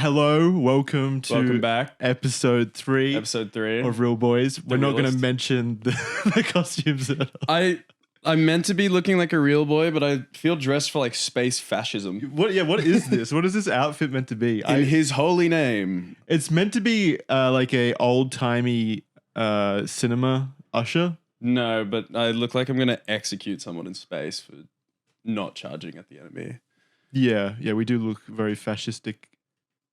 Welcome back. episode 3 of Real Boys. We're not going to mention the costumes at all. I'm meant to be looking like a real boy, but I feel dressed for like space fascism. What is this? What is this outfit meant to be? In his holy name. It's meant to be like a old-timey cinema usher. No, but I look like I'm going to execute someone in space for not charging at the enemy. Yeah, we do look very fascistic,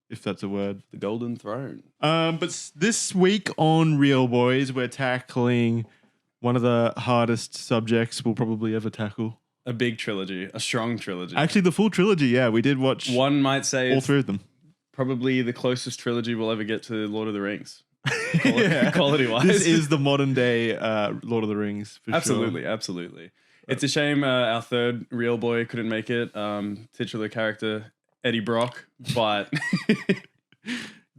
if that's a word. The Golden Throne. But this week on Real Boys, we're tackling one of the hardest subjects we'll probably ever tackle. A big trilogy, a strong trilogy. Actually, the full trilogy, yeah. We did watch one might say all three of them. Probably the closest trilogy we'll ever get to Lord of the Rings. Yeah. Quality-wise. This is the modern day Lord of the Rings, for absolutely, sure. Absolutely. It's a shame our third real boy couldn't make it. Titular character, Eddie Brock, but...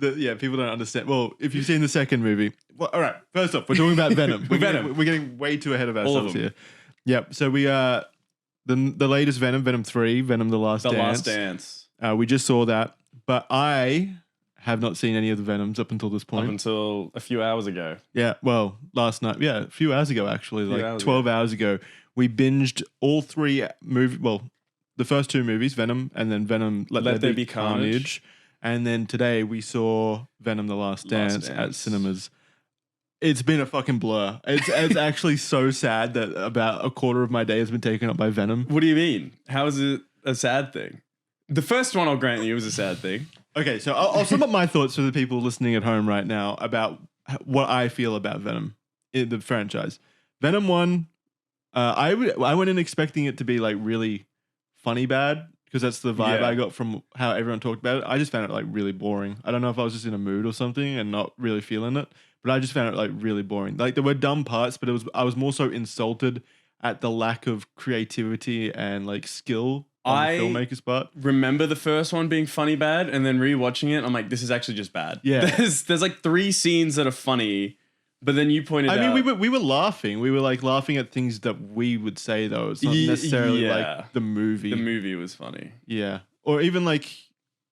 people don't understand. Well, if you've seen the second movie... Well, all right, first off, we're talking about Venom. We're getting way too ahead of ourselves here. Yep, so we... the latest Venom, Venom 3, Venom The Last Dance. We just saw that, but I have not seen any of the Venoms up until this point. Up until a few hours ago. Yeah, well, last night. Yeah, a few hours ago, actually. Like 12 hours ago. We binged all three movies. Well, the first two movies, Venom, and then Venom Let There Be Carnage. And then today we saw Venom The Last Dance at cinemas. It's been a fucking blur. It's actually so sad that about a quarter of my day has been taken up by Venom. What do you mean? How is it a sad thing? The first one, I'll grant you, was a sad thing. Okay, so I'll sum up my thoughts for the people listening at home right now about what I feel about Venom, in the franchise. Venom 1, I went in expecting it to be like really funny bad, because that's the vibe I got from how everyone talked about it. I just found it like really boring. I don't know if I was just in a mood or something and not really feeling it, but I just found it like really boring. Like there were dumb parts, but I was more so insulted at the lack of creativity and like skill on the filmmaker's part. Remember the first one being funny bad, and then rewatching it, I'm like, this is actually just bad. Yeah. There's like 3 scenes that are funny, but then you pointed out... I mean, we were laughing. We were like laughing at things that we would say, though. It's not necessarily like the movie. The movie was funny. Yeah. Or even like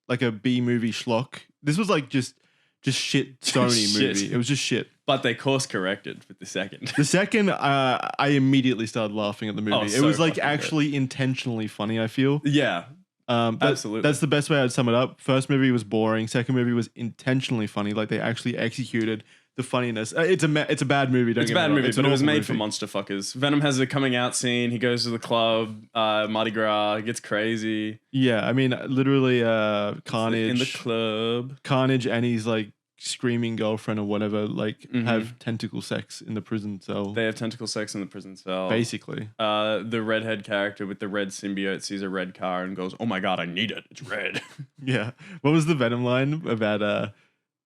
a B-movie schlock. This was like just shit Sony movie. It was just shit. But they course corrected with the second. The second, I immediately started laughing at the movie. Oh, it was like actually intentionally funny, I feel. Yeah. Absolutely. That's the best way I'd sum it up. First movie was boring. Second movie was intentionally funny. Like they actually executed the funniness. It's a bad movie. It's a bad movie, but it was made for monster fuckers. Venom has a coming out scene. He goes to the club, Mardi Gras, gets crazy. Yeah, I mean, literally, Carnage in the club. Carnage and his like screaming girlfriend or whatever, like have tentacle sex in the prison cell. They have tentacle sex in the prison cell. Basically, the redhead character with the red symbiote sees a red car and goes, "Oh my god, I need it. It's red." Yeah. What was the Venom line about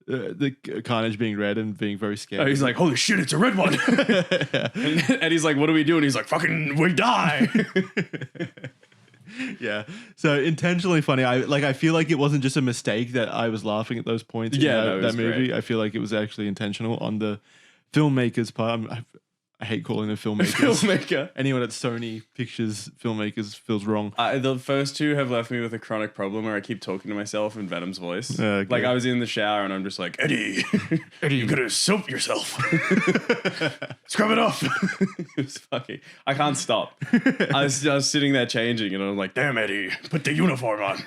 the Carnage being red and being very scared? Oh, he's like, "Holy shit, it's a red one!" And he's like, "What do we do?" And he's like, "Fucking, we die." Yeah, so intentionally funny. I feel like it wasn't just a mistake that I was laughing at those points. That movie. Great. I feel like it was actually intentional on the filmmaker's part. I hate calling them filmmakers. Filmmaker. Anyone at Sony Pictures filmmakers feels wrong. The first two have left me with a chronic problem where I keep talking to myself in Venom's voice. Like I was in the shower and I'm just like, Eddie, you gotta soap yourself. Scrub it off. It was fucking... I can't stop. I was sitting there changing and I'm like, damn, Eddie, put the uniform on.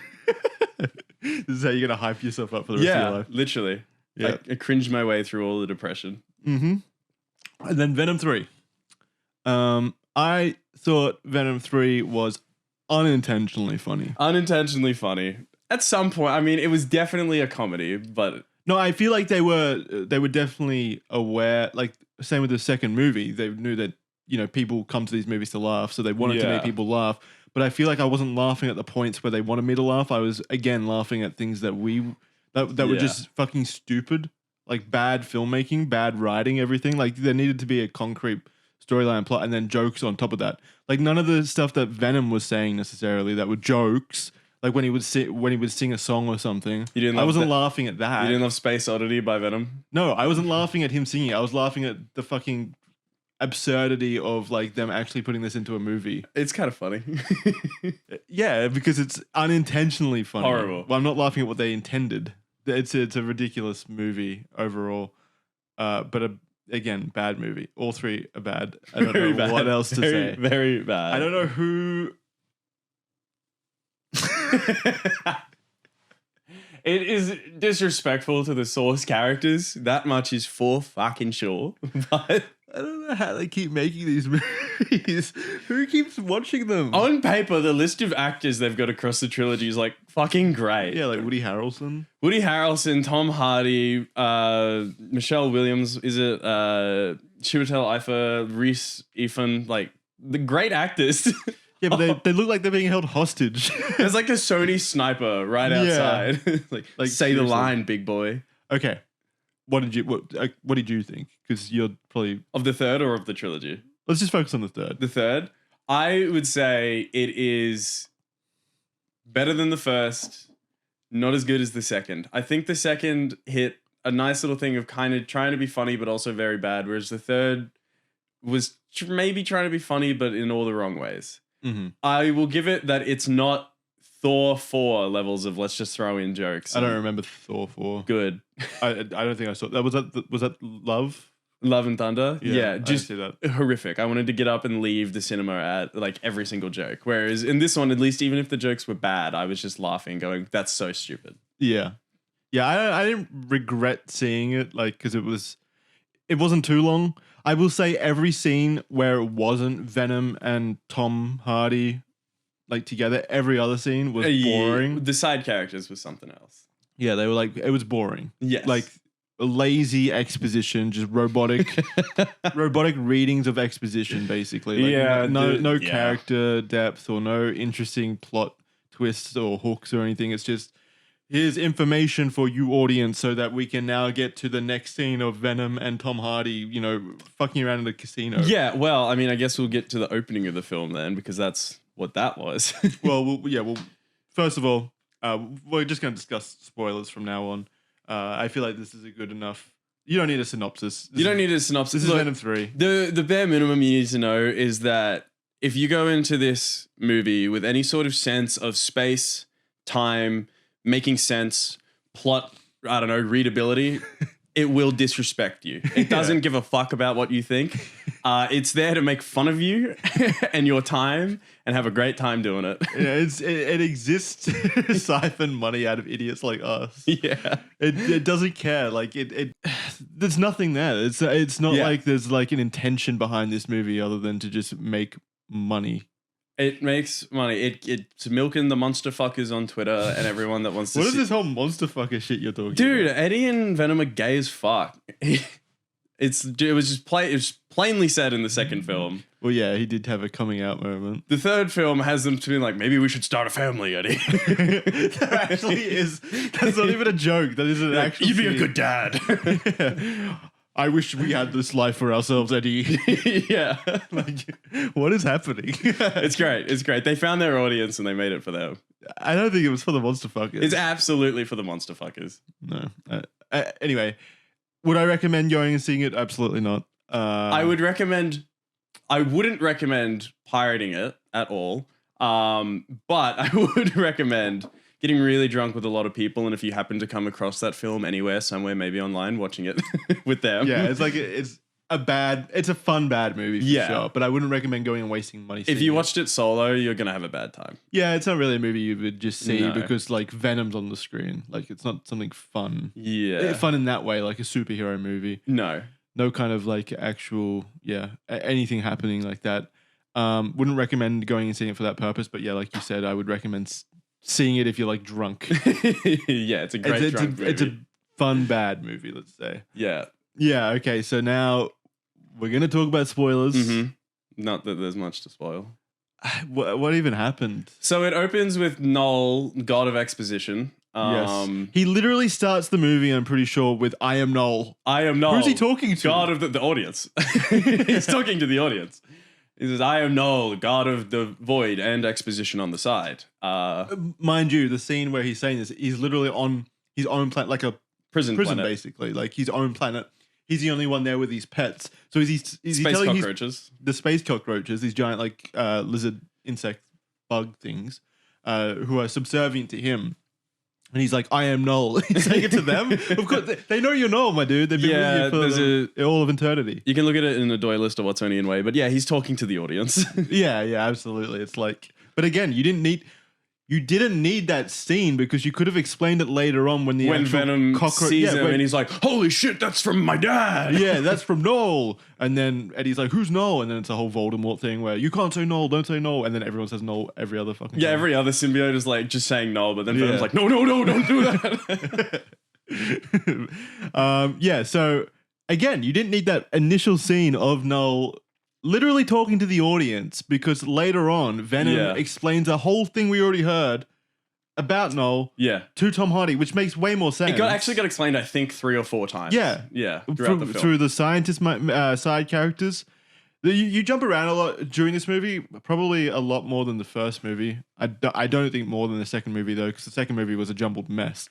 This is how you're gonna hype yourself up for the rest of your life. Literally. Yeah. I cringed my way through all the depression. Mm-hmm. And then Venom 3. I thought Venom 3 was unintentionally funny. Unintentionally funny. At some point, I mean, it was definitely a comedy, but... No, I feel like they were definitely aware, like, same with the second movie. They knew that, you know, people come to these movies to laugh, so they wanted to make people laugh. But I feel like I wasn't laughing at the points where they wanted me to laugh. I was, again, laughing at things that were just fucking stupid. Like bad filmmaking, bad writing, everything. Like there needed to be a concrete storyline plot and then jokes on top of that. Like none of the stuff that Venom was saying necessarily that were jokes. Like when he would sing a song or something. I wasn't laughing at that. You didn't love Space Oddity by Venom? No, I wasn't laughing at him singing. I was laughing at the fucking absurdity of like them actually putting this into a movie. It's kind of funny. Yeah, because it's unintentionally funny. Horrible. Well, I'm not laughing at what they intended. It's a ridiculous movie overall. But again, bad movie. All three are bad. I don't know bad. what else to say. Very bad. I don't know who. It is disrespectful to the Source characters. That much is for fucking sure. But I don't know how they keep making these movies. Who keeps watching them? on paper, the list of actors they've got across the trilogy is like fucking great. Yeah, like Woody Harrelson. Woody Harrelson, Tom Hardy, Michelle Williams, is it Chiwetel Ejiofor, Reese Ifan, like the great actors. Yeah, but they look like they're being held hostage. There's like a Sony sniper right outside. like say seriously. The line, big boy. Okay. What did you think? Because you're probably of the third or of the trilogy. Let's just focus on the third. The third, I would say it is better than the first, not as good as the second. I think the second hit a nice little thing of kind of trying to be funny, but also very bad, whereas the third was maybe trying to be funny, but in all the wrong ways. Mm-hmm. I will give it that it's not Thor 4 levels of let's just throw in jokes. I don't remember Thor 4. Good. I don't think I saw that. Was that Love? Love and Thunder? Yeah, just I see that. Horrific. I wanted to get up and leave the cinema at like every single joke. Whereas in this one, at least even if the jokes were bad, I was just laughing, going, that's so stupid. Yeah. Yeah, I didn't regret seeing it, like, because it wasn't too long. I will say every scene where it wasn't Venom and Tom Hardy like together, every other scene was boring. The side characters was something else. Yeah, they were like, it was boring. Yes. Like lazy exposition, just robotic readings of exposition, basically. Like, no character depth or no interesting plot twists or hooks or anything. It's just, here's information for you audience so that we can now get to the next scene of Venom and Tom Hardy, fucking around in the casino. Yeah, well, I mean, I guess we'll get to the opening of the film then, because that's what that was. Well, first of all, we're just going to discuss spoilers from now on. I feel like this is a good enough. You don't need a synopsis. You don't need a synopsis. This is Venom 3. The bare minimum you need to know is that if you go into this movie with any sort of sense of space, time, making sense, plot, I don't know, readability, it will disrespect you. It doesn't give a fuck about what you think. It's there to make fun of you and your time and have a great time doing it. Yeah, it exists to siphon money out of idiots like us. Yeah. It doesn't care. Like there's nothing there. It's not like there's like an intention behind this movie other than to just make money. It makes money. It's milking the monster fuckers on Twitter and everyone that wants to What is this whole monster fucker shit you're talking Dude, about? Eddie and Venom are gay as fuck. It was plainly said in the second film. Well, yeah, he did have a coming out moment. The third film has them to be like, maybe we should start a family, Eddie. That actually is. That's not even a joke. That is an actual You'd be a good dad. Yeah. I wish we had this life for ourselves, Eddie. Yeah. Like, what is happening? It's great. It's great. They found their audience and they made it for them. I don't think it was for the monster fuckers. It's absolutely for the monster fuckers. No. Anyway, would I recommend going and seeing it? Absolutely not. I wouldn't recommend pirating it at all. But I would recommend getting really drunk with a lot of people, and if you happen to come across that film anywhere, somewhere, maybe online, watching it with them. Yeah, it's like it's a fun bad movie for sure, but I wouldn't recommend going and wasting money. If you watched it solo, you're gonna have a bad time. Yeah, it's not really a movie you would just see because like Venom's on the screen. Like it's not something fun. Yeah, fun in that way, like a superhero movie. No kind of like actual anything happening like that. Wouldn't recommend going and seeing it for that purpose, but yeah, like you said, I would recommend seeing it if you're like drunk. Yeah, it's a great drunk movie. It's a fun bad movie, let's say. Yeah. Yeah, okay, so now we're going to talk about spoilers. Mm-hmm. Not that there's much to spoil. What even happened? So it opens with Noel, God of Exposition. Yes. He literally starts the movie, I'm pretty sure, with I am Noel. I am Noel. Who's he talking to? God of the audience. He's talking to the audience. He says, I am Noel, God of the Void, and exposition on the side. Mind you, the scene where he's saying this, he's literally on his own planet, like a prison planet, basically. Like his own planet. he's the only one there with his pets. So is he space telling cockroaches? The space cockroaches, these giant like lizard insect bug things, who are subservient to him. And he's like, I am Null. He's saying it to them. Of course, they know you're Null, my dude. They've been with you for all of eternity. You can look at it in a Doy list or Watsonian way, but yeah, he's talking to the audience. yeah, absolutely. It's like, but again, you didn't need that scene because you could have explained it later on when Venom sees him and he's like, holy shit, that's from my dad. Yeah, that's from Null. And then Eddie's like, who's Null? And then it's a whole Voldemort thing where you can't say Null, don't say Null. And then everyone says Null every other fucking time. Every other symbiote is like just saying Null, but then Venom's like, no, don't do that. So again, you didn't need that initial scene of Null literally talking to the audience because later on, Venom explains a whole thing we already heard about Null to Tom Hardy, which makes way more sense. It actually got explained, I think, 3 or 4 times. Through the scientist side characters. You jump around a lot during this movie, probably a lot more than the first movie. I don't think more than the second movie, though, because the second movie was a jumbled mess.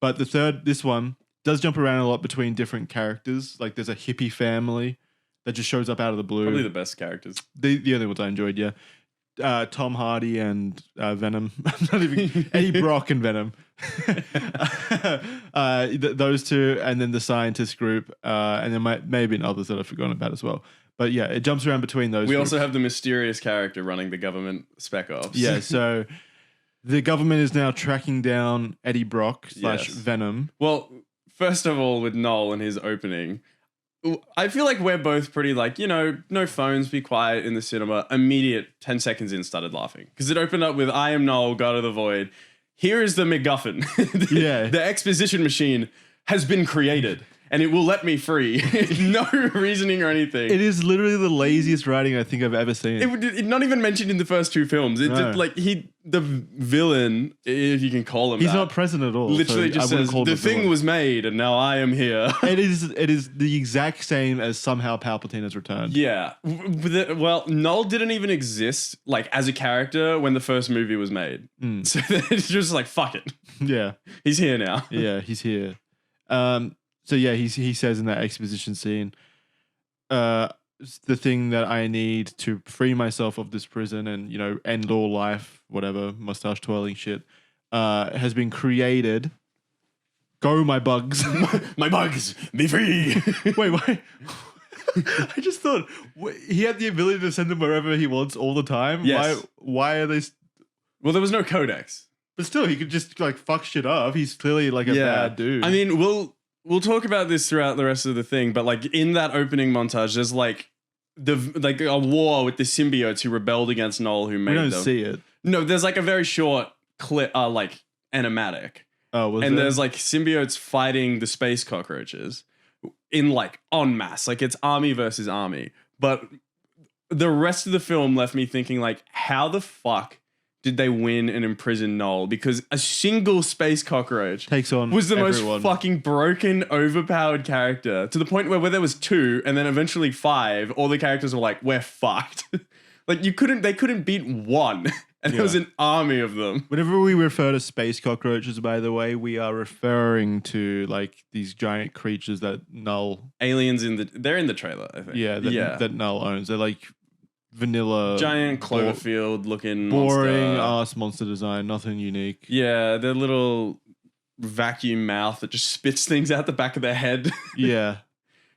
But this one, does jump around a lot between different characters. Like, there's a hippie family that just shows up out of the blue. Probably the best characters. The only ones I enjoyed, Tom Hardy and Venom. Not even Eddie Brock and Venom. Those two, and then the scientist group, and there may be others that I've forgotten about as well. But yeah, it jumps around between those. We also have the mysterious character running the government spec ops. Yeah, so the government is now tracking down Eddie Brock / Venom. Well, first of all, with Null and his opening, I feel like we're both pretty like, no phones, be quiet in the cinema. Immediate 10 seconds in, started laughing. Because it opened up with, I am Null, God of the Void. Here is the MacGuffin. The exposition machine has been created. And it will let me free. No reasoning or anything. It is literally the laziest writing I think I've ever seen. It not even mentioned in the first 2 films. The villain, if you can call him He's not present at all. Literally just says, the thing was made and now I am here. It is the exact same as somehow Palpatine has returned. Yeah. Well, Null didn't even exist like as a character when the first movie was made. So it's just like, fuck it. Yeah. He's here now. Yeah, he's here. So yeah, he says in that exposition scene, the thing that I need to free myself of this prison and, end all life, whatever, mustache twirling shit, has been created. Go, my bugs. My bugs, be free. Wait. I just thought he had the ability to send them wherever he wants all the time. Yes. Why are they... Well, there was no codex. But still, he could just like fuck shit up. He's clearly like a bad dude. I mean, We'll talk about this throughout the rest of the thing, but like in that opening montage, there's like a war with the symbiotes who rebelled against Null, who made them. We don't see it. No, there's like a very short clip, like animatic. Oh, and there's like symbiotes fighting the space cockroaches in like en masse, like it's army versus army. But the rest of the film left me thinking like, how the fuck did they win and imprison Null? Because a single space cockroach takes on was the everyone. most fucking broken, overpowered character to the point where there was 2 and then eventually 5, all the characters were like, we're fucked. Like they couldn't beat 1 and there was an army of them. Whenever we refer to space cockroaches, by the way, we are referring to like these giant creatures that Null... Aliens they're in the trailer, I think. Yeah, that Null owns. They're like... vanilla giant Cloverfield looking boring ass monster design, nothing unique. Yeah, their little vacuum mouth that just spits things out the back of their head. Yeah.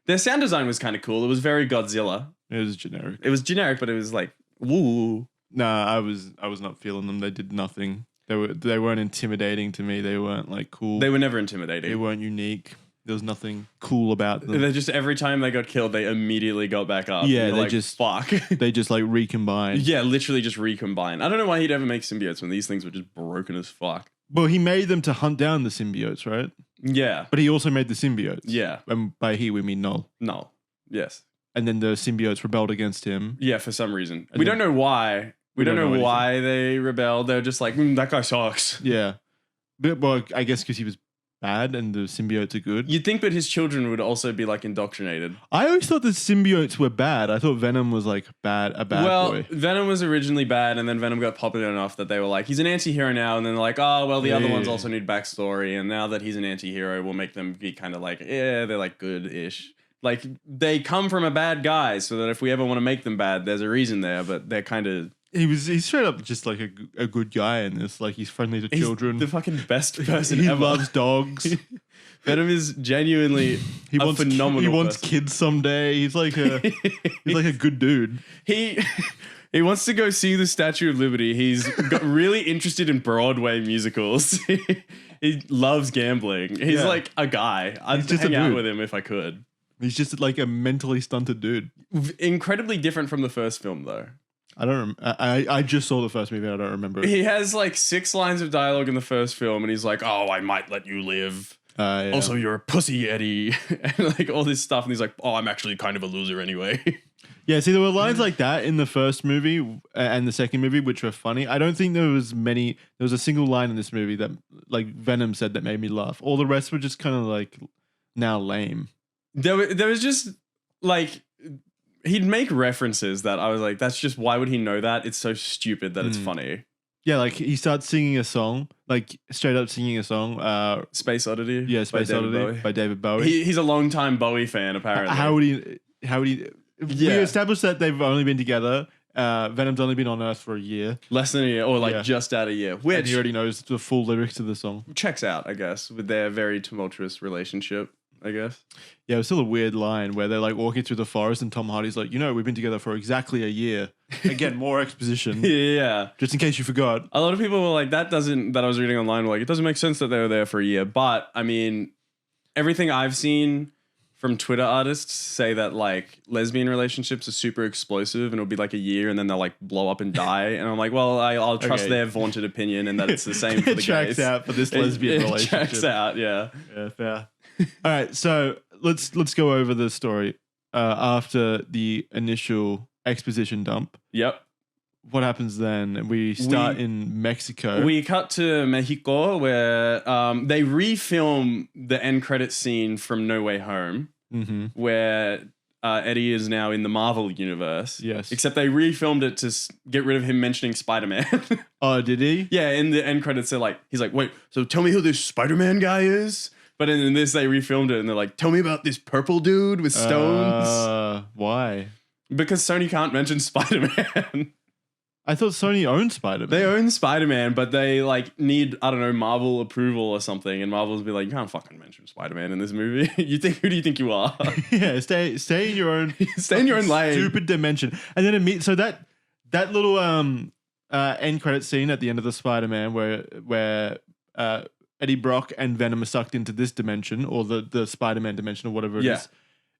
Their sound design was kind of cool. It was very Godzilla. It was generic. But it was like, woo. Nah, I was not feeling them. They did nothing. They weren't intimidating to me. They weren't like cool. They were never intimidating. They weren't unique. There was nothing cool about them. They just, every time they got killed, they immediately got back up. Yeah, they like, just fuck. They just like recombine. Yeah, literally just recombine. I don't know why he'd ever make symbiotes when these things were just broken as fuck. Well, he made them to hunt down the symbiotes, right? Yeah. But he also made the symbiotes. Yeah. And by he, we mean Null. Null. Yes. And then the symbiotes rebelled against him. Yeah, for some reason. We don't know why. We don't know why they rebelled. They're just like, that guy sucks. Yeah. But, well, I guess because he was bad and the symbiotes are good. You'd think that his children would also be like indoctrinated. I always thought the symbiotes were bad. I thought Venom was like a bad boy. Well, Venom was originally bad, and then Venom got popular enough that they were like, he's an anti-hero now, and then they're like, oh, well, the other ones also need backstory, and now that he's an anti-hero, we'll make them be kind of like, they're like good-ish. Like, they come from a bad guy, so that if we ever want to make them bad, there's a reason there, but they're kind of... He's straight up just like a good guy in this. Like, he's friendly to children. The fucking best person he ever. loves dogs. Venom is genuinely phenomenal. He wants kids someday. He's like a good dude. He wants to go see the Statue of Liberty. He's got really interested in Broadway musicals. He loves gambling. He's like a guy. I'd hang out with him if I could. He's just like a mentally stunted dude. Incredibly different from the first film, though. I just saw the first movie and I don't remember it. He has like 6 lines of dialogue in the first film and he's like, oh, I might let you live. Yeah. Also, you're a pussy, Eddie. And like all this stuff. And he's like, oh, I'm actually kind of a loser anyway. Yeah, see, there were lines like that in the first movie and the second movie, which were funny. I don't think there was a single line in this movie that like Venom said that made me laugh. All the rest were just kind of like now lame. There was just like, he'd make references that I was like, that's just, why would he know that? It's so stupid that it's funny. Yeah, like he starts singing a song, like straight up singing a song. Space Oddity. Yeah, Space Oddity by David Bowie. He's a longtime Bowie fan, apparently. How would he? We established that they've only been together. Venom's only been on Earth for a year. Less than a year, or like just out a year. Which and he already knows the full lyrics of the song. Checks out, I guess, with their very tumultuous relationship, I guess. Yeah, it was still a weird line where they're like walking through the forest and Tom Hardy's like, we've been together for exactly a year. Again, more exposition. Yeah. Just in case you forgot. A lot of people were like, that I was reading online were like, it doesn't make sense that they were there for a year. But, I mean, everything I've seen from Twitter artists say that like lesbian relationships are super explosive and it'll be like a year and then they'll like blow up and die. And I'm like, well, I'll trust their vaunted opinion and that it's the same for the gays. It tracks out for this lesbian relationship. It tracks out, yeah. Yeah, fair. All right, so let's go over the story after the initial exposition dump. Yep. What happens then? We start in Mexico. We cut to Mexico where they refilm the end credit scene from No Way Home, where Eddie is now in the Marvel universe. Yes. Except they refilmed it to get rid of him mentioning Spider-Man. Oh, did he? Yeah, in the end credits, he's like, wait, so tell me who this Spider-Man guy is? But in this, they refilmed it and they're like, tell me about this purple dude with stones. Why? Because Sony can't mention Spider-Man. I thought Sony owned Spider-Man. They own Spider-Man, but they like need, I don't know, Marvel approval or something. And Marvel's be like, you can't fucking mention Spider-Man in this movie. Who do you think you are? Yeah, stay in your own stay in your own lane. Stupid dimension. And then so that little end credit scene at the end of the Spider-Man where Eddie Brock and Venom are sucked into this dimension or the Spider-Man dimension or whatever it is.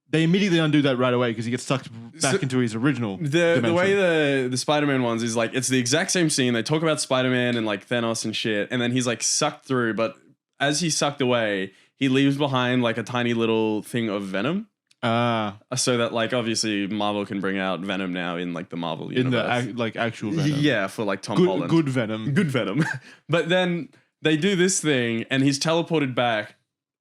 They immediately undo that right away because he gets sucked back into his original dimension. The way the Spider-Man ones is like, it's the exact same scene. They talk about Spider-Man and like Thanos and shit. And then he's like sucked through. But as he's sucked away, he leaves behind like a tiny little thing of Venom. So that like obviously Marvel can bring out Venom now in like the Marvel universe. In the actual Venom. Yeah, for like Tom Holland. Good Venom. Good Venom. But then they do this thing and he's teleported back,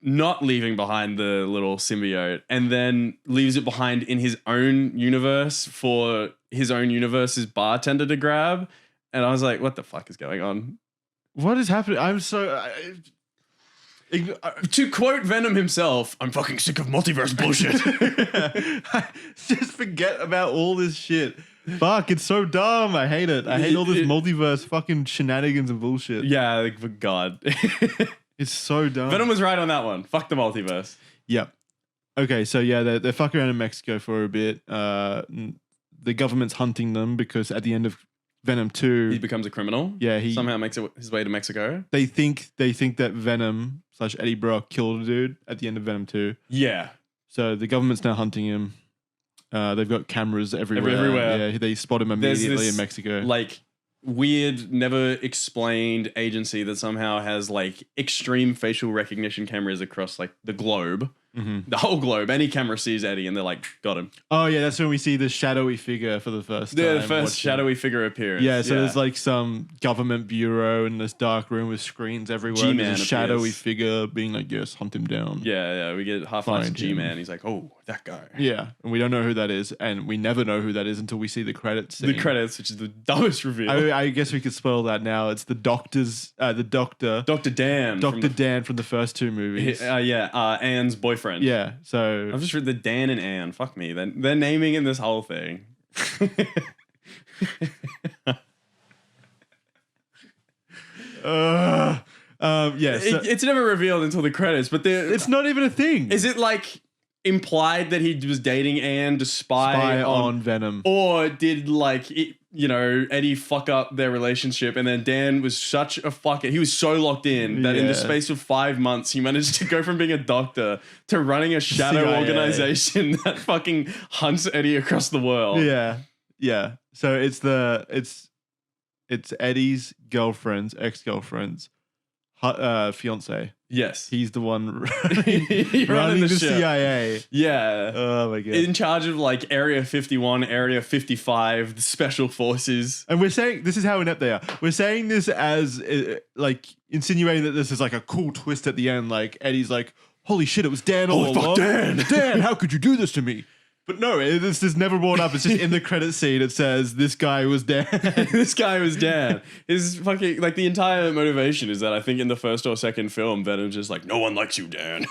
not leaving behind the little symbiote, and then leaves it behind in his own universe for his own universe's bartender to grab. And I was like, what the fuck is going on? What is happening? I'm so... to quote Venom himself, I'm fucking sick of multiverse bullshit. Just forget about all this shit. Fuck, it's so dumb. I hate it. I hate all this multiverse fucking shenanigans and bullshit. Yeah, like, for God. It's so dumb. Venom was right on that one. Fuck the multiverse. Yep. Okay, so yeah, they're fucking around in Mexico for a bit. The government's hunting them because at the end of Venom 2... he becomes a criminal? Yeah, he... somehow makes his way to Mexico? They think that Venom / Eddie Brock killed a dude at the end of Venom 2. Yeah. So the government's now hunting him. They've got cameras everywhere. Yeah, they spot him immediately in Mexico. Like... weird, never explained agency that somehow has like extreme facial recognition cameras across like the globe. The whole globe. Any camera sees Eddie and they're like, got him. Oh yeah, that's when we see the shadowy figure for the first time. Yeah, the first shadowy figure appearance. Yeah, so there's like some government bureau in this dark room with screens everywhere. G-Man there's a shadowy figure being like, yes, hunt him down. Yeah, we get half-assed G-Man. He's like, oh, that guy. Yeah, and we don't know who that is, and we never know who that is until we see the credits scene. The credits, which is the dumbest reveal. I guess we could spoil that now. It's the doctor. Dr. Dan. Dr. Dan from the first 2 movies. Anne's boyfriend girlfriend. Yeah. So I've just read the Dan and Anne. Fuck me. They're naming in this whole thing. It's never revealed until the credits, but it's not even a thing. Is it like implied that he was dating Anne to spy on Venom, or did Eddie fuck up their relationship, and then Dan was such a fucker, he was so locked in that in the space of 5 months he managed to go from being a doctor to running a shadow CIA organization that fucking hunts Eddie across the world. Yeah. So it's Eddie's ex-girlfriend's fiance. Yes. He's the one running the CIA. Yeah. Oh my God. In charge of like Area 51, Area 55, the special forces. And we're saying, this is how inept they are. We're saying this as like insinuating that this is like a cool twist at the end. Like Eddie's like, holy shit, it was Dan all along. Fuck Dan. Dan, how could you do this to me? But no, this is never brought up. It's just in the credit scene. It says this guy was Dan. This guy was Dan. His fucking like the entire motivation is that I think in the first or second film, Venom's just like, no one likes you, Dan.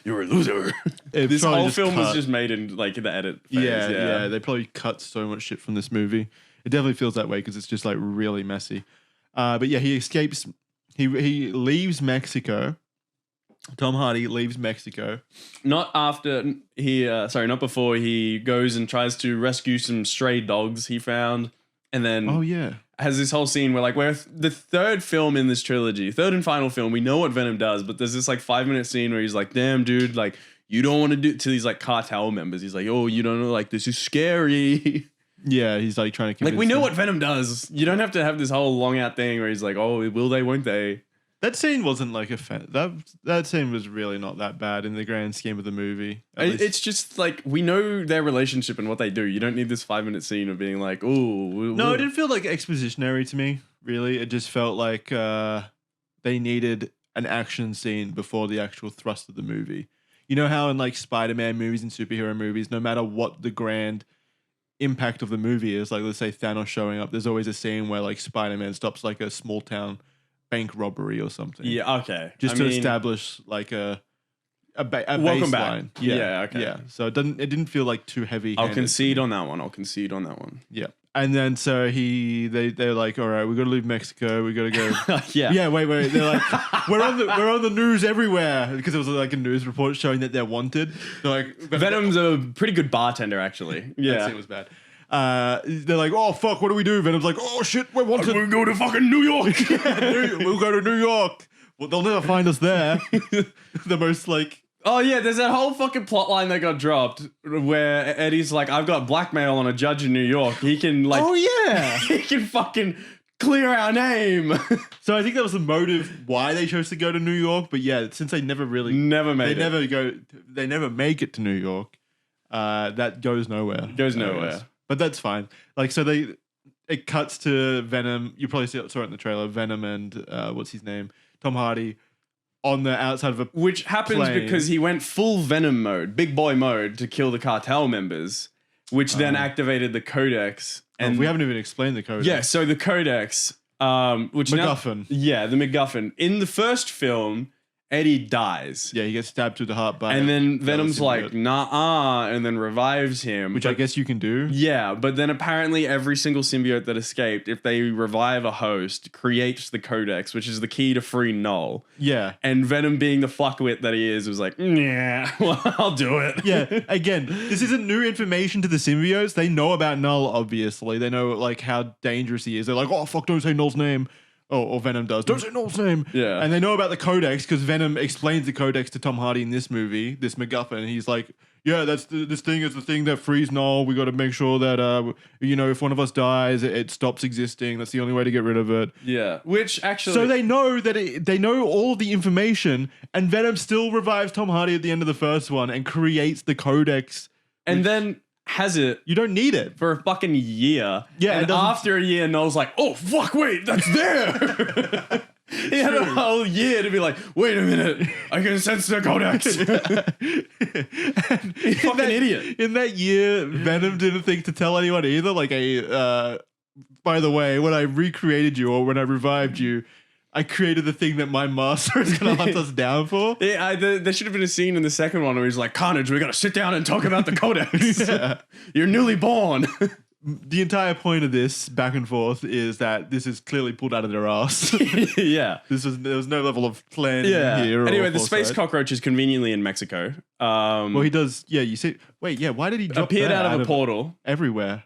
You're a loser. This whole film was just made in like the edit phase. Yeah. They probably cut so much shit from this movie. It definitely feels that way because it's just like really messy. But yeah, he escapes. He leaves Mexico. Tom Hardy leaves Mexico. Not before he goes and tries to rescue some stray dogs he found. And then has this whole scene where like we're the third film in this trilogy, third and final film, we know what Venom does, but there's this like 5-minute scene where he's like, damn dude, like you don't want to do to these like cartel members. He's like, oh, you don't know, like this is scary. Yeah, he's like trying to convince like we know what Venom does. You don't have to have this whole long out thing where he's like, oh, will they, won't they? That scene wasn't like that scene was really not that bad in the grand scheme of the movie. It's just like we know their relationship and what they do. You don't need this 5-minute scene of being like, oh. No, it didn't feel like expositionary to me. Really, it just felt like they needed an action scene before the actual thrust of the movie. You know how in like Spider-Man movies and superhero movies, no matter what the grand impact of the movie is, like let's say Thanos showing up, there's always a scene where like Spider-Man stops like a small town bank robbery or something. Yeah, okay. Just to establish like a welcome baseline. Back. Yeah, okay. Yeah. So it didn't feel like too heavy. I'll concede on that one. Yeah. And then so they're like, all right, we got to leave Mexico. We got to go. Yeah. Wait. They're like, we're on the news everywhere because it was like a news report showing that they're wanted. They're like, Venom's a pretty good bartender, actually. Yeah, it was bad. They're like, oh fuck, what do we do? Venom's like, oh shit, we're wanted. We'll go to fucking New York. We'll go to New York. Well, they'll never find us there. The most like. Oh yeah, there's that whole fucking plot line that got dropped where Eddie's like, I've got blackmail on a judge in New York. He can like, oh yeah, he can fucking clear our name. So I think that was the motive why they chose to go to New York. But yeah, since they never make it to New York, that goes nowhere. But that's fine. Like, so it cuts to Venom. You probably saw it in the trailer. Venom and what's his name, Tom Hardy, on the outside of a which happens plane. Because he went full Venom mode, big boy mode, to kill the cartel members, which then activated the Codex. And we haven't even explained the Codex. Yeah, so the Codex, which MacGuffin. The MacGuffin. In the first film, Eddie dies. Yeah, he gets stabbed through the heart by. And then Venom's like, nah, and then revives him. Which I guess you can do. Yeah, but then apparently every single symbiote that escaped, if they revive a host, creates the Codex, which is the key to free Null. Yeah. And Venom, being the fuckwit that he is, was like, yeah, well, I'll do it. Yeah, again, this isn't new information to the symbiotes. They know about Null, obviously. They know like how dangerous he is. They're like, oh, fuck, don't say Null's name. Or Venom does. Don't say Null's name. Yeah. And they know about the Codex because Venom explains the Codex to Tom Hardy in this movie, this MacGuffin. And he's like, yeah, this thing is the thing that frees Null. We got to make sure that, if one of us dies, it stops existing. That's the only way to get rid of it. Yeah. Which actually... So they know that they know all the information, and Venom still revives Tom Hardy at the end of the first one and creates the Codex. And then... has it. You don't need it. For a fucking year. Yeah. And after a year, Noel's like, oh, fuck, wait, that's there. He had a whole year to be like, wait a minute, I can sense the Codex. Fucking idiot. In that year, Venom didn't think to tell anyone either. Like, by the way, when I recreated you or when I revived you, I created the thing that my master is going to hunt us down for. Yeah, there should have been a scene in the second one where he's like, Carnage, we got to sit down and talk about the Codex. Yeah. You're newly born. The entire point of this back and forth is that this is clearly pulled out of their ass. Yeah. There was no level of planning here. Anyway, the space cockroach is conveniently in Mexico. Well, he does. Yeah, you see. Wait, yeah. Why did he drop appeared out of a portal everywhere?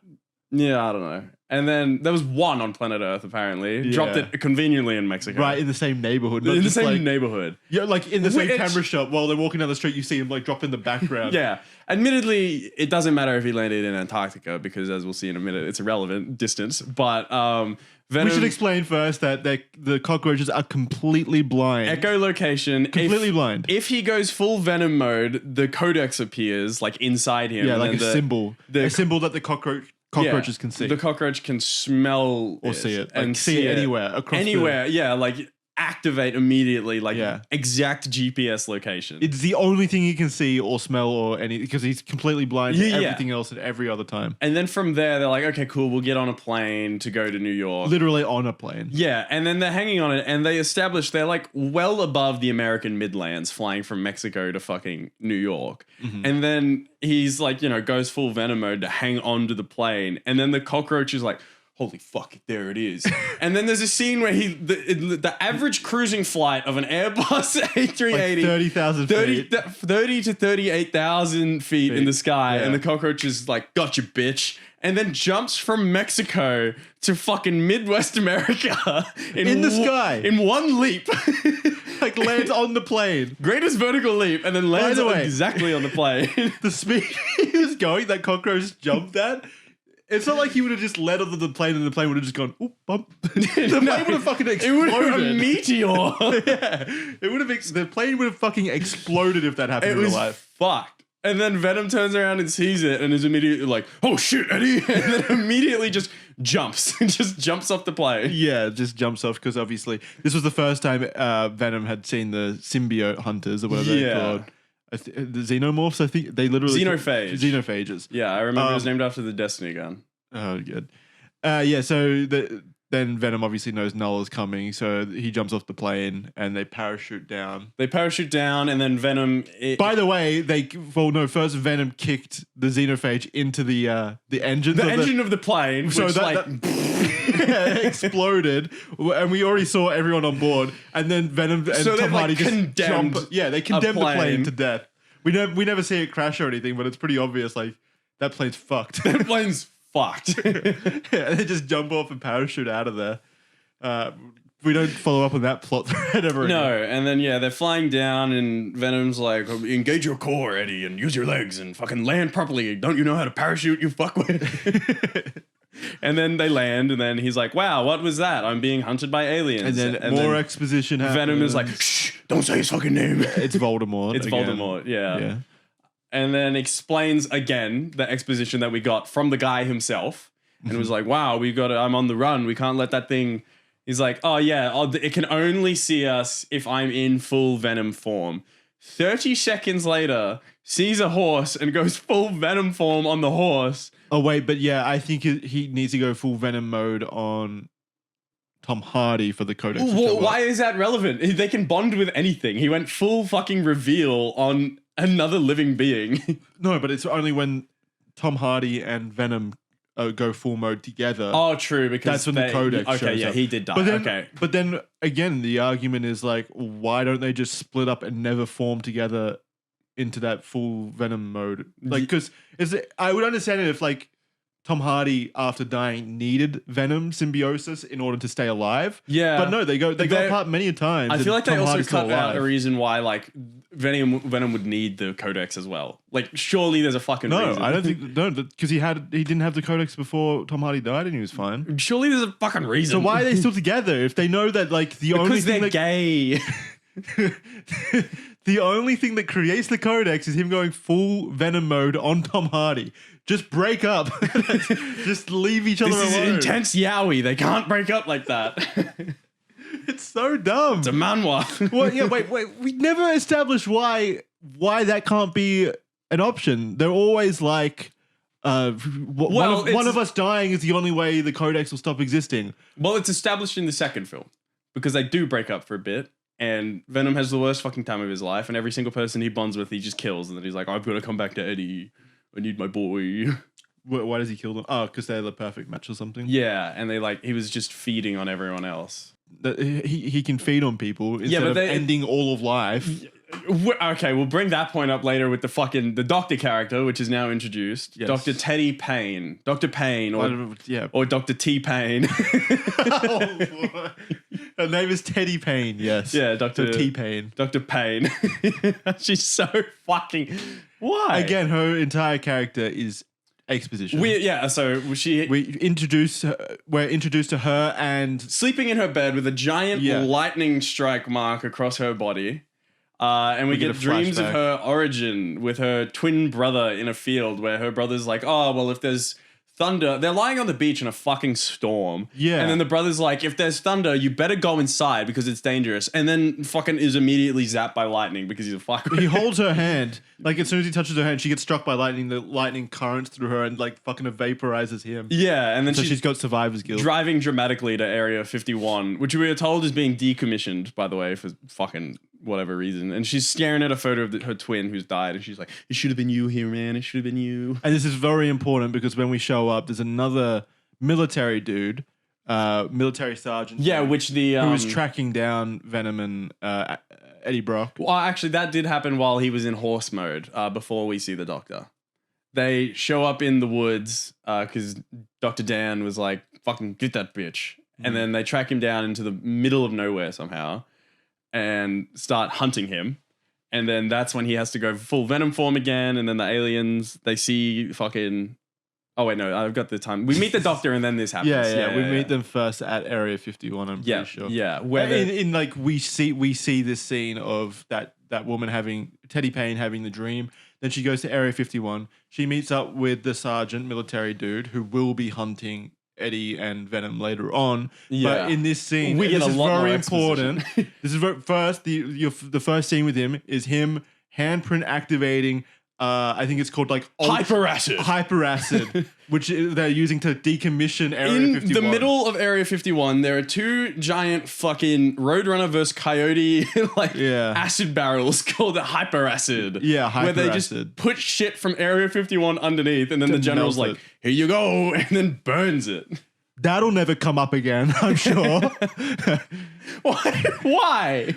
Yeah, I don't know. And then there was one on planet Earth, apparently. Yeah. Dropped it conveniently in Mexico. Right, in the same neighborhood. In the same neighborhood. Yeah, like in the same camera shot while they're walking down the street, you see him like drop in the background. Yeah. Admittedly, it doesn't matter if he landed in Antarctica because, as we'll see in a minute, it's irrelevant distance. But Venom... We should explain first that the cockroaches are completely blind. Echolocation. Completely blind. If he goes full Venom mode, the Codex appears like inside him. Yeah, like a symbol. A symbol that the cockroaches can see. The cockroach can smell or see it. And like, see it anywhere. Yeah, like activate immediately, like exact GPS location. It's the only thing he can see or smell or any, because he's completely blind to everything else at every other time. And then from there, they're like, okay, cool, we'll get on a plane to go to New York. Literally on a plane. Yeah, and then they're hanging on it, and they establish they're like well above the American Midlands, flying from Mexico to fucking New York. Mm-hmm. And then he's like, goes full Venom mode to hang on to the plane, and then the cockroach is like, holy fuck, there it is. And then there's a scene where the average cruising flight of an Airbus A380, like 30,000 feet. 30 to 38,000 feet in the sky, and the cockroach is like, gotcha, bitch. And then jumps from Mexico to fucking Midwest America in the sky in one leap. Like lands on the plane. Greatest vertical leap, and then lands exactly on the plane. The speed he was going, that cockroach jumped at. It's not like he would have just led onto the plane and the plane would have just gone, oop, bump. The plane would have fucking exploded. It would have been a meteor. The plane would have fucking exploded if that happened in real life. Fucked. And then Venom turns around and sees it and is immediately like, oh shit, Eddie. And then immediately just jumps. Just jumps off the plane. Yeah, just jumps off because obviously this was the first time Venom had seen the symbiote hunters or whatever they're called. The xenomorphs, I think they literally xenophages. Yeah, I remember it was named after the Destiny gun. Oh, good. So then Venom obviously knows Null is coming, so he jumps off the plane and they parachute down. And then Venom. By the way, first Venom kicked the xenophage into the engine. The engine of the plane, so which that exploded, and we already saw everyone on board. And then Venom and Tom Hardy just jump. Yeah, they condemned the plane to death. We never see it crash or anything, but it's pretty obvious. Like that plane's fucked. That plane's fucked. Yeah, they just jump off and parachute out of there. We don't follow up on that plot thread ever again. No, and then they're flying down, and Venom's like, engage your core, Eddie, and use your legs and fucking land properly. Don't you know how to parachute, you fuckwit? And then they land, and then he's like, wow, what was that? I'm being hunted by aliens. And then more exposition happens. Venom is like, shh, don't say his fucking name. It's Voldemort. It's again. Voldemort, yeah. And then explains again the exposition that we got from the guy himself. And it was like, wow, I'm on the run. We can't let that thing. He's like, oh yeah, it can only see us if I'm in full Venom form. 30 seconds later, sees a horse and goes full Venom form on the horse. Oh wait, but yeah, I think he needs to go full Venom mode on Tom Hardy for the Codex. Why is that relevant? They can bond with anything. He went full fucking reveal on another living being. No, but it's only when Tom Hardy and Venom go full mode together. Oh, true, because that's when the Codex shows up. He did die. But then again, the argument is like, why don't they just split up and never form together into that full Venom mode? Like, because I would understand it if like Tom Hardy after dying needed Venom symbiosis in order to stay alive. Yeah, but no, they go apart many times. I feel like they also cut out a reason why like Venom would need the Codex as well. Like, surely there's a fucking reason. I don't think because he didn't have the Codex before Tom Hardy died and he was fine. Surely there's a fucking reason. So why are they still together if they know that like because they're gay? The only thing that creates the Codex is him going full Venom mode on Tom Hardy. Just break up. Just leave each other alone. This is intense yaoi. They can't break up like that. It's so dumb. It's a manhwa. Well, yeah, wait. We never established why that can't be an option. They're always like, one of us dying is the only way the Codex will stop existing. Well, it's established in the second film. because they do break up for a bit. And Venom has the worst fucking time of his life. And every single person he bonds with, he just kills. And then he's like, I've got to come back to Eddie. I need my boy. Why does he kill them? Oh, because they're the perfect match or something? Yeah. And he was just feeding on everyone else. He can feed on people instead of ending all of life. Okay, we'll bring that point up later with the doctor character, which is now introduced. Yes. Dr. Teddy Payne. Dr. Payne or Dr. T Payne. Oh, her name is Teddy Payne, yes. Yeah, Dr. T Payne. Dr. Payne. She's so fucking... Why? Again, her entire character is exposition. We're introduced to her and... sleeping in her bed with a giant lightning strike mark across her body. And we get dreams of her origin with her twin brother in a field where her brother's like, oh, well, if there's thunder, they're lying on the beach in a fucking storm. Yeah. And then the brother's like, if there's thunder, you better go inside because it's dangerous. And then fucking is immediately zapped by lightning because he's a fucker. He holds her hand. Like, as soon as he touches her hand, she gets struck by lightning. The lightning currents through her and, like, fucking vaporizes him. Yeah. And then she's got survivor's guilt. Driving dramatically to Area 51, which we are told is being decommissioned, by the way, for fucking whatever reason. And she's staring at a photo of her twin who's died. And she's like, it should have been you here, man. It should have been you. And this is very important because when we show up, there's another military dude, military sergeant. Yeah, who was tracking down Venom and Eddie Brock. Well, actually, that did happen while he was in horse mode before we see the doctor. They show up in the woods because Dr. Dan was like, fucking get that bitch. And then they track him down into the middle of nowhere somehow and start hunting him. And then that's when he has to go full Venom form again. And then the aliens, they see fucking... Oh, wait, no, I've got the time. We meet the doctor and then this happens. Yeah, we meet them first at Area 51, I'm pretty sure. Yeah, where we see this scene of that woman having... Teddy Payne having the dream. Then she goes to Area 51. She meets up with the sergeant, military dude, who will be hunting Eddie and Venom later on. Yeah. But in this scene, we get a lot very more important. This is first, the first scene with him is him handprint activating, I think it's called like hyperacid, which they're using to decommission Area 51. In the middle of Area 51, there are two giant fucking Roadrunner versus Coyote acid barrels called the hyperacid. Yeah, hyperacid. Where they just put shit from Area 51 underneath, and then the general's like, here you go, and then burns it. That'll never come up again, I'm sure. Why?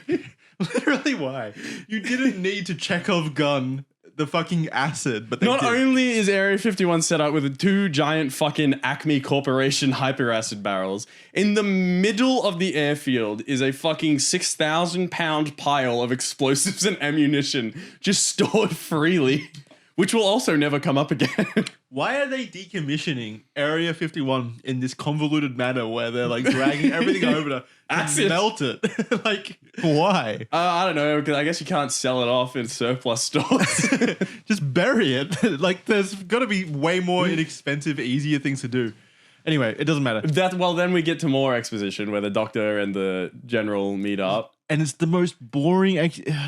Literally, why? You didn't need to Chekhov gun the fucking acid, but not only is Area 51 set up with two giant fucking Acme Corporation hyperacid barrels, in the middle of the airfield is a fucking 6,000 pound pile of explosives and ammunition just stored freely, which will also never come up again. Why are they decommissioning Area 51 in this convoluted manner where they're like dragging everything over to melt it? Like, why? I don't know, because I guess you can't sell it off in surplus stores. Just bury it. Like, there's got to be way more inexpensive, easier things to do. Anyway, it doesn't matter. Then we get to more exposition where the doctor and the general meet up. And it's the most boring.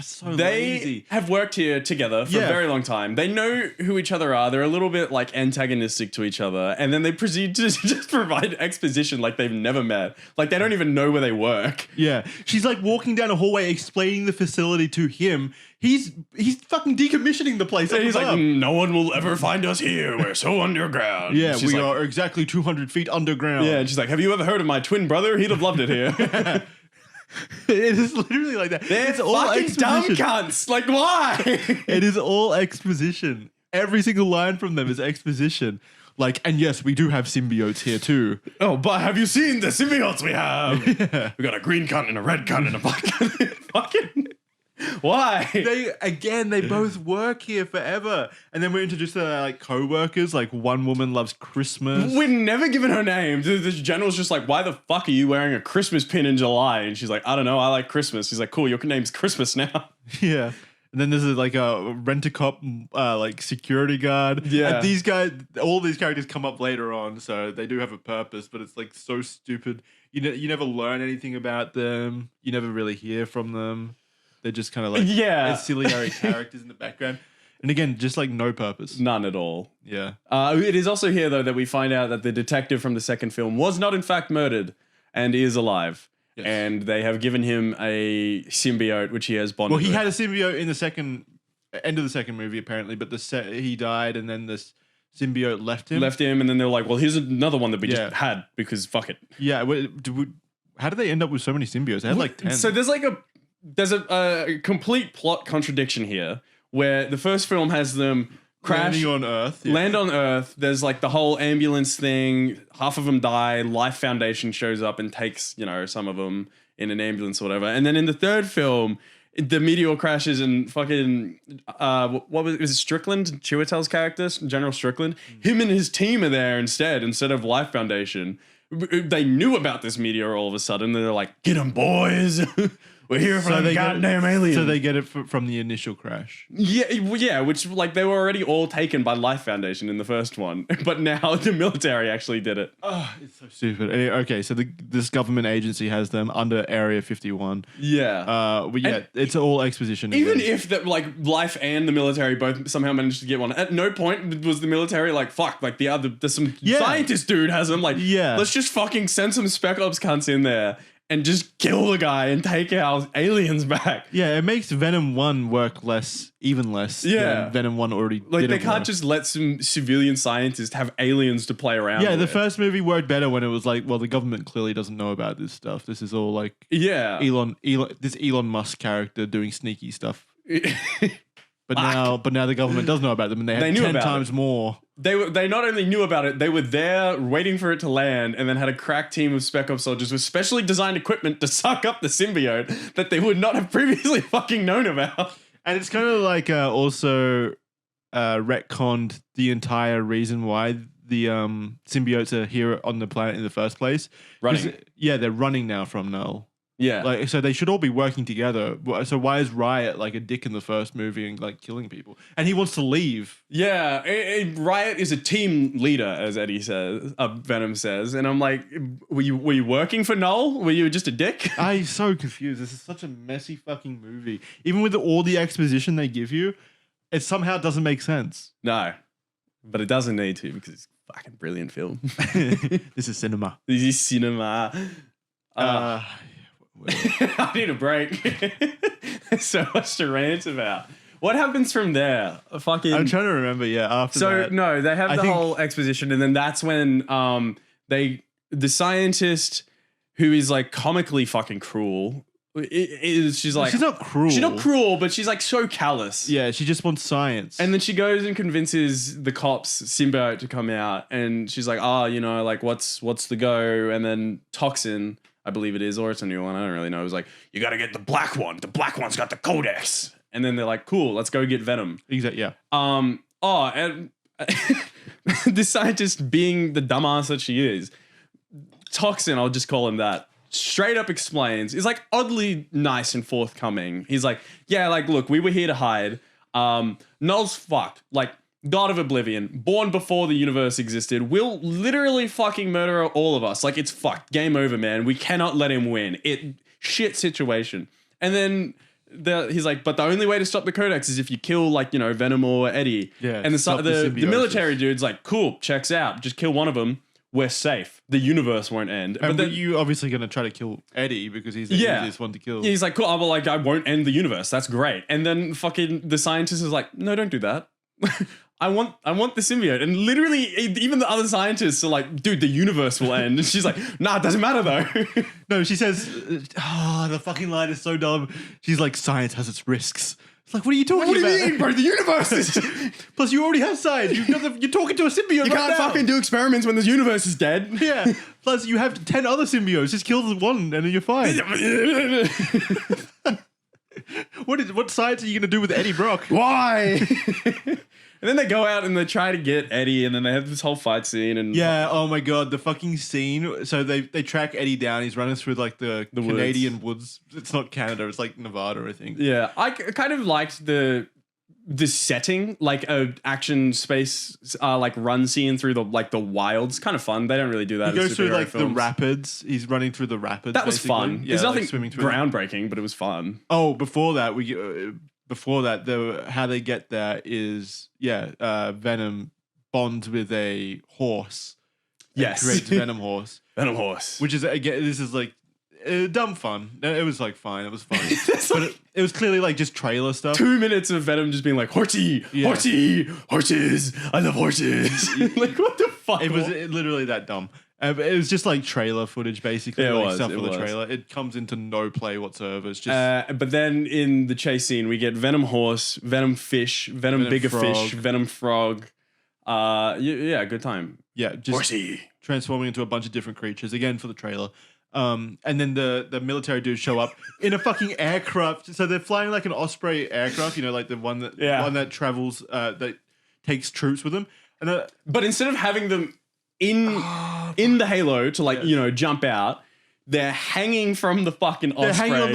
So lazy. They have worked here together for a very long time. They know who each other are. They're a little bit like antagonistic to each other. And then they proceed to just provide exposition like they've never met. Like they don't even know where they work. Yeah. She's like walking down a hallway explaining the facility to him. He's fucking decommissioning the place. And he's like, no one will ever find us here. We're so underground. Yeah, we are exactly 200 feet underground. Yeah, and she's like, have you ever heard of my twin brother? He'd have loved it here. It is literally like that. They're fucking dumb cunts. Like, why? It is all exposition. Every single line from them is exposition. Like, and yes, we do have symbiotes here too. Oh, but have you seen the symbiotes we have? Yeah. We got a green cunt and a red cunt and a black cunt. Fucking... Why? They both work here forever. And then we're introduced to like co-workers, like one woman loves Christmas. We're never given her name. The general's just like, why the fuck are you wearing a Christmas pin in July? And she's like, I don't know, I like Christmas. He's like, cool, your name's Christmas now. Yeah. And then there's like a rent-a-cop like security guard. Yeah. And these guys, all these characters come up later on, so they do have a purpose, but it's like so stupid. You never learn anything about them. You never really hear from them. They're just kind of like ancillary characters in the background. And again, just like no purpose. None at all. Yeah. It is also here, though, that we find out that the detective from the second film was not, in fact, murdered and is alive. and they have given him a symbiote, which he has bonded. Well, he with. had a symbiote in the end of the second movie, apparently, but he died, and then this symbiote left him. And then they're like, well, here's another one that we just had because fuck it. Yeah. How did they end up with so many symbiotes? They had like 10. So there's a complete plot contradiction here, where the first film has them crash land on Earth. There's like the whole ambulance thing. Half of them die. Life Foundation shows up and takes, some of them in an ambulance or whatever. And then in the third film, the meteor crashes and fucking what was it Strickland, Chiwetel's character, General Strickland. Him and his team are there instead of Life Foundation. They knew about this meteor all of a sudden. They're like, "Get them, boys! We're here for the goddamn aliens." So they get it from the initial crash. Yeah, which like they were already all taken by Life Foundation in the first one, but now the military actually did it. Oh, it's so stupid. Okay, so this government agency has them under Area 51. Yeah. It's all exposition. Even if that like Life and the military both somehow managed to get one, at no point was the military like, fuck, like there's some scientist dude has them, like, let's just fucking send some Spec Ops cunts in there and just kill the guy and take our aliens back. Yeah, it makes Venom 1 work even less than Venom 1 already like, they can't just let some civilian scientists have aliens to play around with. The first movie worked better when it was like, well, the government clearly doesn't know about this stuff. This is all like this Elon Musk character doing sneaky stuff. But now the government does know about them, and they have 10 times more. They not only knew about it, they were there waiting for it to land, and then had a crack team of Spec Ops soldiers with specially designed equipment to suck up the symbiote that they would not have previously fucking known about. And it's kind of like also retconned the entire reason why the symbiotes are here on the planet in the first place. Running. Yeah, they're running now from Null. Yeah. Like, so they should all be working together. So why is Riot like a dick in the first movie and like killing people? And he wants to leave. Yeah. Riot is a team leader, as Eddie says, Venom says. And I'm like, were you working for Null? Were you just a dick? I'm so confused. This is such a messy fucking movie. Even with all the exposition they give you, it somehow doesn't make sense. No. But it doesn't need to, because it's a fucking brilliant film. This is cinema. This is cinema. I need a break. There's so much to rant about. What happens from there? I'm trying to remember. After that. No, they have the whole exposition, and then that's when the scientist who is like comically fucking cruel. She's not cruel. She's not cruel, but she's like so callous. Yeah, she just wants science. And then she goes and convinces the cops symbiote to come out, and she's like, like what's the go? And then Toxin, I believe it is, or it's a new one, I don't really know. It was like, you got to get the black one. The black one's got the codex. And then they're like, cool, let's go get Venom. Exactly, yeah. And this scientist, being the dumbass that she is, Toxin, I'll just call him that, straight up explains, is like oddly nice and forthcoming. He's like, yeah, like, look, we were here to hide. Null's fucked. Like, God of Oblivion, born before the universe existed, will literally fucking murder all of us. Like, it's fucked. Game over, man. We cannot let him win. Shit situation. And then he's like, but the only way to stop the Codex is if you kill, like, Venom or Eddie. Yeah. And the military dude's like, cool, checks out. Just kill one of them. We're safe. The universe won't end. But then you obviously going to try to kill Eddie because he's the easiest one to kill. Yeah, he's like, cool. I'm like, I won't end the universe. That's great. And then fucking the scientist is like, no, don't do that. I want the symbiote. And literally, even the other scientists are like, dude, the universe will end. And she's like, nah, it doesn't matter though. No, she says, the fucking line is so dumb. She's like, science has its risks. It's like, what are you talking about? What do you mean, bro? The universe is... Plus, you already have science. You're talking to a symbiote. You can't fucking do experiments when the universe is dead. Yeah. Plus, you have 10 other symbiotes. Just kill the one and then you're fine. What science are you going to do with Eddie Brock? Why? And then they go out and they try to get Eddie, and then they have this whole fight scene. And yeah, oh my god, the fucking scene. So they track Eddie down. He's running through like the Canadian woods. It's not Canada. It's like Nevada, I think. Yeah, I kind of liked the setting, like a action space, like run scene through the wilds. Kind of fun. They don't really do that. He goes through like films. The rapids. He's running through the rapids. That was fun. Yeah, There's nothing groundbreaking, but it was fun. Oh, before that, how they get there is Venom bonds with a horse. Yes, creates Venom horse. Venom horse, which is again, this is like dumb fun. It was like fine. It was fun, but it was clearly like just trailer stuff. 2 minutes of Venom just being like horsey, horses. I love horses. Like what the fuck? It was literally that dumb. It was just like trailer footage, basically. Yeah, like stuff for the trailer. It comes into no play whatsoever. It's just. But then in the chase scene, we get Venom horse, Venom fish, Venom bigger frog. fish, Venom frog. Yeah, good time. Yeah, just horsey. Transforming into a bunch of different creatures again for the trailer. And then the military dudes show up in a fucking aircraft. So they're flying like an Osprey aircraft, you know, like the one that travels, that takes troops with them. And but instead of having them in the halo to like jump out, they're hanging from the fucking Osprey. They're hanging on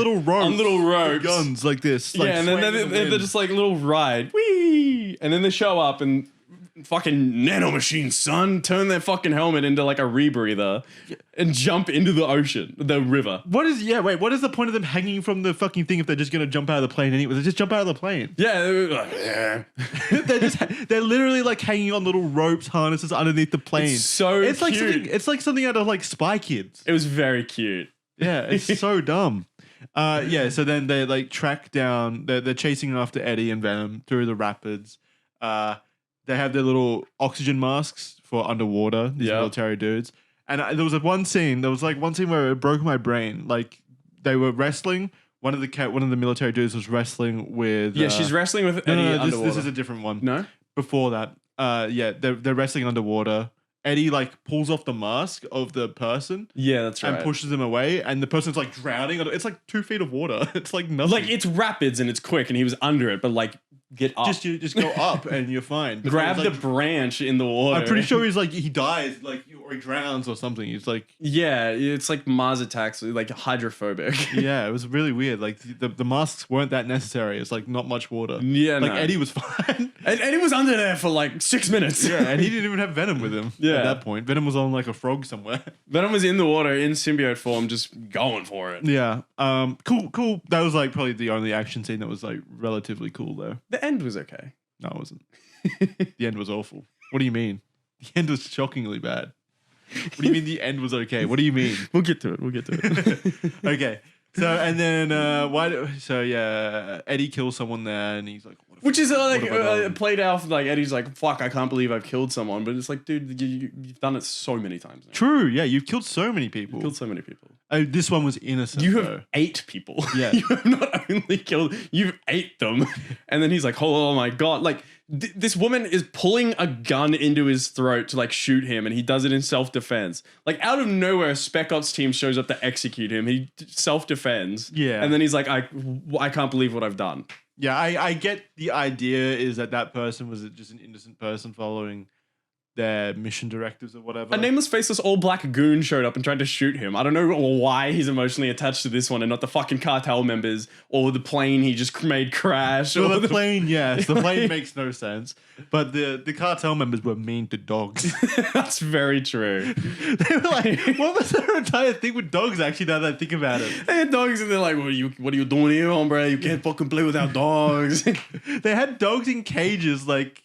little ropes. Guns like this. Like and then they're just like a little ride. Whee! And then they show up and fucking nanomachine, son, turn their fucking helmet into like a rebreather and jump into the ocean, the river. What is the point of them hanging from the fucking thing if they're just gonna jump out of the plane anyway? They just jump out of the plane. Yeah. they're literally like hanging on little ropes, harnesses underneath the plane. It's cute. It's like something out of like Spy Kids. It was very cute. Yeah, it's so dumb. So then they like track down, they're chasing after Eddie and Venom through the rapids. They have their little oxygen masks for underwater, these military dudes. And there was one scene where it broke my brain. Like they were wrestling. One of the military dudes was wrestling with. Yeah, she's wrestling with Eddie underwater. This is a different one. No? Before that, they're wrestling underwater. Eddie like pulls off the mask of the person. Yeah, that's right. And pushes him away, and the person's like drowning. It's like 2 feet of water. It's like nothing. Like it's rapids and it's quick, and he was under it, but like get up. Just go up and you're fine. But grab the branch in the water. I'm pretty sure he dies, like, or he drowns or something. He's like, yeah, it's like Mars attacks, like hydrophobic. Yeah, it was really weird. Like the masks weren't that necessary. It's like not much water. Yeah, like Eddie was fine. And Eddie was under there for like 6 minutes. Yeah, and he didn't even have Venom with him. Yeah. At that point, Venom was on like a frog somewhere. Venom was in the water in symbiote form, just going for it. Yeah. Cool. That was like probably the only action scene that was like relatively cool though. The end was okay. No, it wasn't. The end was awful. What do you mean? The end was shockingly bad. What do you mean the end was okay? What do you mean? We'll get to it. Okay. So and then Eddie kills someone there, and he's like, which is played out like Eddie's like, fuck, I can't believe I've killed someone, but it's like, dude, you've done it so many times now. True, yeah, you've killed so many people. This one was innocent. You have 8 people. Yeah, you have not only killed, you've 8 them, and then he's like, oh my god, like this woman is pulling a gun into his throat to like shoot him, and he does it in self-defense. Like out of nowhere, a Spec Ops team shows up to execute him. He self-defends. Yeah, and then he's like, I can't believe what I've done. Yeah, I get the idea is that person was just an innocent person following their mission directives or whatever. A nameless, faceless, all-black goon showed up and tried to shoot him. I don't know why he's emotionally attached to this one and not the fucking cartel members or the plane he just made crash. Well, the plane, yes. The plane makes no sense. But the cartel members were mean to dogs. That's very true. They were like, what was their entire thing with dogs, actually, now that I think about it? They had dogs and they're like, what are you doing here, hombre? You can't fucking play without dogs. They had dogs in cages, like,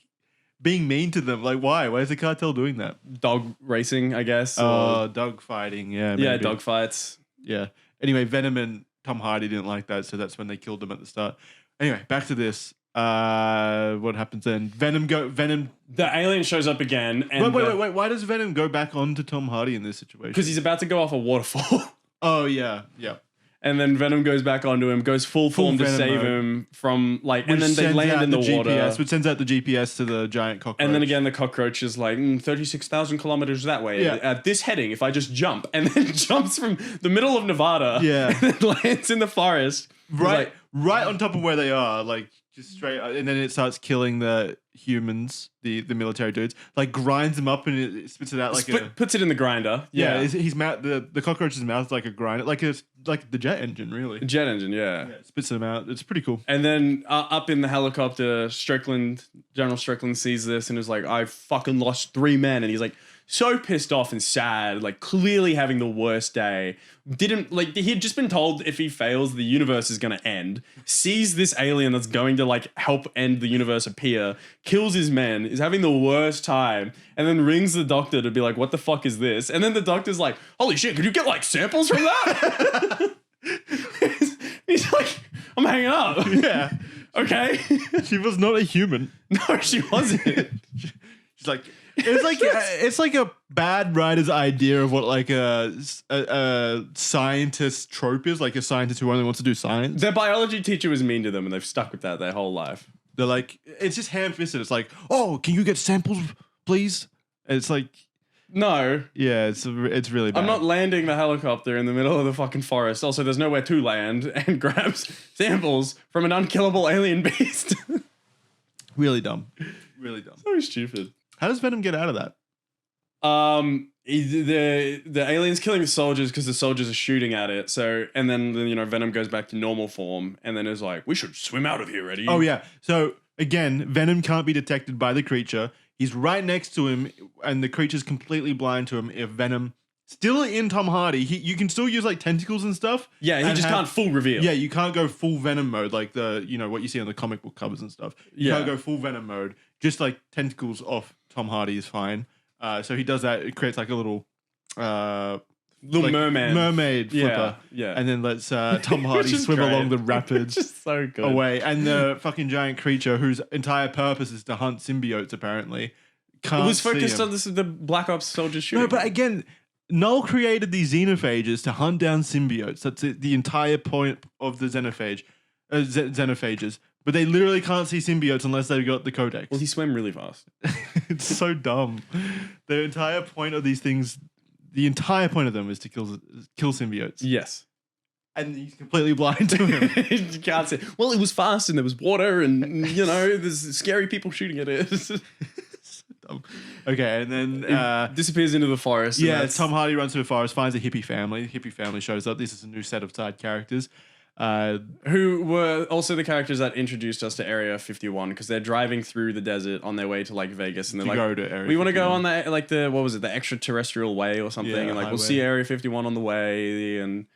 being mean to them. Like, why? Why is the cartel doing that? Dog racing, I guess. Dog fighting. Yeah, maybe. Yeah, dog fights. Yeah. Anyway, Venom and Tom Hardy didn't like that, so that's when they killed them at the start. Anyway, back to this. What happens then? Venom. The alien shows up again. And wait. Why does Venom go back on to Tom Hardy in this situation? Because he's about to go off a waterfall. Oh, yeah. And then Venom goes back onto him, goes full form to save him from like, and then they land in the water. Which sends out the GPS to the giant cockroach. And then again, the cockroach is like 36,000 kilometers that way. Yeah. At this heading, if I just jump, and then jumps from the middle of Nevada, yeah, and then lands in the forest, right on top of where they are, like just straight, and then it starts killing the humans, the military dudes, like grinds them up and it spits it out like puts it in the grinder. Yeah, his mouth, the cockroach's mouth is like a grinder, like the jet engine, really. Jet engine, yeah. It spits them out. It's pretty cool. And then up in the helicopter, General Strickland sees this and is like, I fucking lost 3 men, and he's like, so pissed off and sad, like clearly having the worst day. Didn't like he had just been told if he fails, the universe is gonna end. Sees this alien that's going to like help end the universe appear, kills his men, is having the worst time, and then rings the doctor to be like, "What the fuck is this?" And then the doctor's like, "Holy shit, could you get like samples from that?" He's like, "I'm hanging up." Yeah. Okay. She was not a human. No, she wasn't. She's like, it's like a bad writer's idea of what like a scientist trope is, like a scientist who only wants to do science. Their biology teacher was mean to them, and they've stuck with that their whole life. They're like, it's just ham-fisted. It's like, oh, can you get samples, please? And it's like, no. Yeah, it's really bad. I'm not landing the helicopter in the middle of the fucking forest. Also, there's nowhere to land and grab samples from an unkillable alien beast. Really dumb. Really dumb. So stupid. How does Venom get out of that? The alien's killing the soldiers because the soldiers are shooting at it. So, and then Venom goes back to normal form, and then is like, "We should swim out of here, Eddie." Oh yeah. So again, Venom can't be detected by the creature. He's right next to him, and the creature's completely blind to him. If Venom still in Tom Hardy, you can still use like tentacles and stuff. Yeah, he just can't full reveal. Yeah, you can't go full Venom mode like what you see on the comic book covers and stuff. You can't go full Venom mode. Just like tentacles off Tom Hardy is fine. So he does that. It creates like a little mermaid flipper. Yeah. And then lets Tom Hardy swim along the rapids. Just so good. Away. And the fucking giant creature whose entire purpose is to hunt symbiotes apparently can't. It was focused on the Black Ops soldiers shooting. No, but again, Null created these xenophages to hunt down symbiotes. That's the entire point of the xenophages. But they literally can't see symbiotes unless they've got the codex. Well, he swam really fast. It's so dumb. The entire point of these things, the entire point of them is to kill symbiotes. Yes. And he's completely blind to him. You can't see. Well, it was fast and there was water and, there's scary people shooting at it. So dumb. Okay, and then disappears into the forest. Yeah, Tom Hardy runs through the forest, finds a hippie family. The hippie family shows up. This is a new set of side characters. Who were also the characters that introduced us to Area 51 because they're driving through the desert on their way to like Vegas and they're like, we want to go on the extraterrestrial way or something, and like we'll see Area 51 on the way, and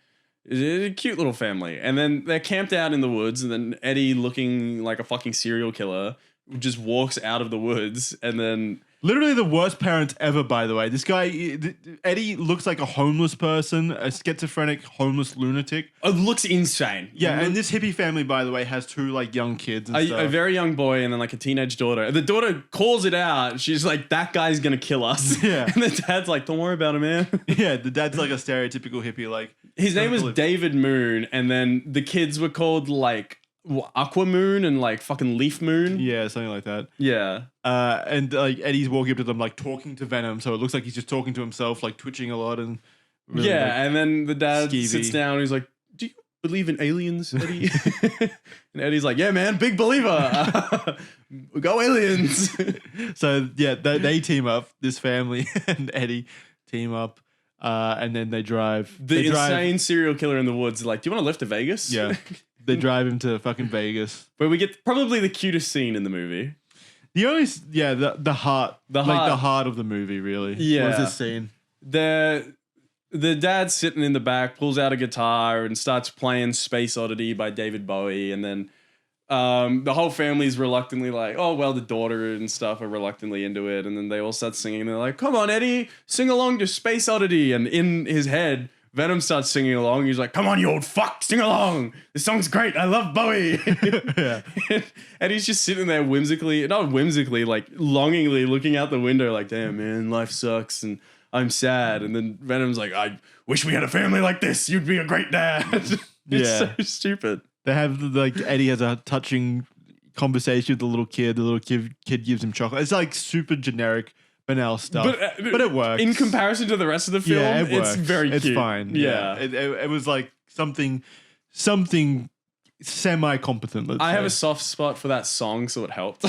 it's a cute little family. And then they're camped out in the woods, and then Eddie, looking like a fucking serial killer, just walks out of the woods, and then literally the worst parents ever, by the way. This guy, Eddie, looks like a homeless person, a schizophrenic homeless lunatic. It looks insane. Yeah, and this hippie family, by the way, has two like young kids and stuff. A very young boy and then like a teenage daughter. The daughter calls it out. She's like, "That guy's gonna kill us." Yeah. And the dad's like, "Don't worry about him, man." Yeah, the dad's like a stereotypical hippie. Like his name was David Moon, and then the kids were called like Aqua Moon and like fucking Leaf Moon. Yeah, something like that. Yeah. And like Eddie's walking up to them like talking to Venom, so it looks like he's just talking to himself, like twitching a lot and really, like, and then the dad sits down and he's like, "Do you believe in aliens, Eddie?" And Eddie's like, "Yeah, man, big believer. Go aliens." So yeah, they team up, this family and Eddie team up. And then they drive. The insane serial killer in the woods like, "Do you want to lift to Vegas?" Yeah. They drive him to fucking Vegas. Where we get probably the cutest scene in the movie. The only, the heart. The heart of the movie, really. Yeah. What was this scene? The dad's sitting in the back, pulls out a guitar and starts playing Space Oddity by David Bowie. And then the whole family's reluctantly like, "Oh, well, the daughter and stuff are reluctantly into it." And then they all start singing. And they're like, "Come on, Eddie, sing along to Space Oddity." And in his head, Venom starts singing along. He's like, "Come on, you old fuck, sing along. This song's great. I love Bowie." Yeah. And he's just sitting there not whimsically, like longingly looking out the window like, "Damn, man, life sucks and I'm sad." And then Venom's like, "I wish we had a family like this. You'd be a great dad." It's so stupid. They have like Eddie has a touching conversation with the little kid. The little kid gives him chocolate. It's like super generic, banal stuff, but it works. In comparison to the rest of the film, yeah, it's very cute. It's fine. Yeah. It was like something semi-competent. I have a soft spot for that song, so it helped.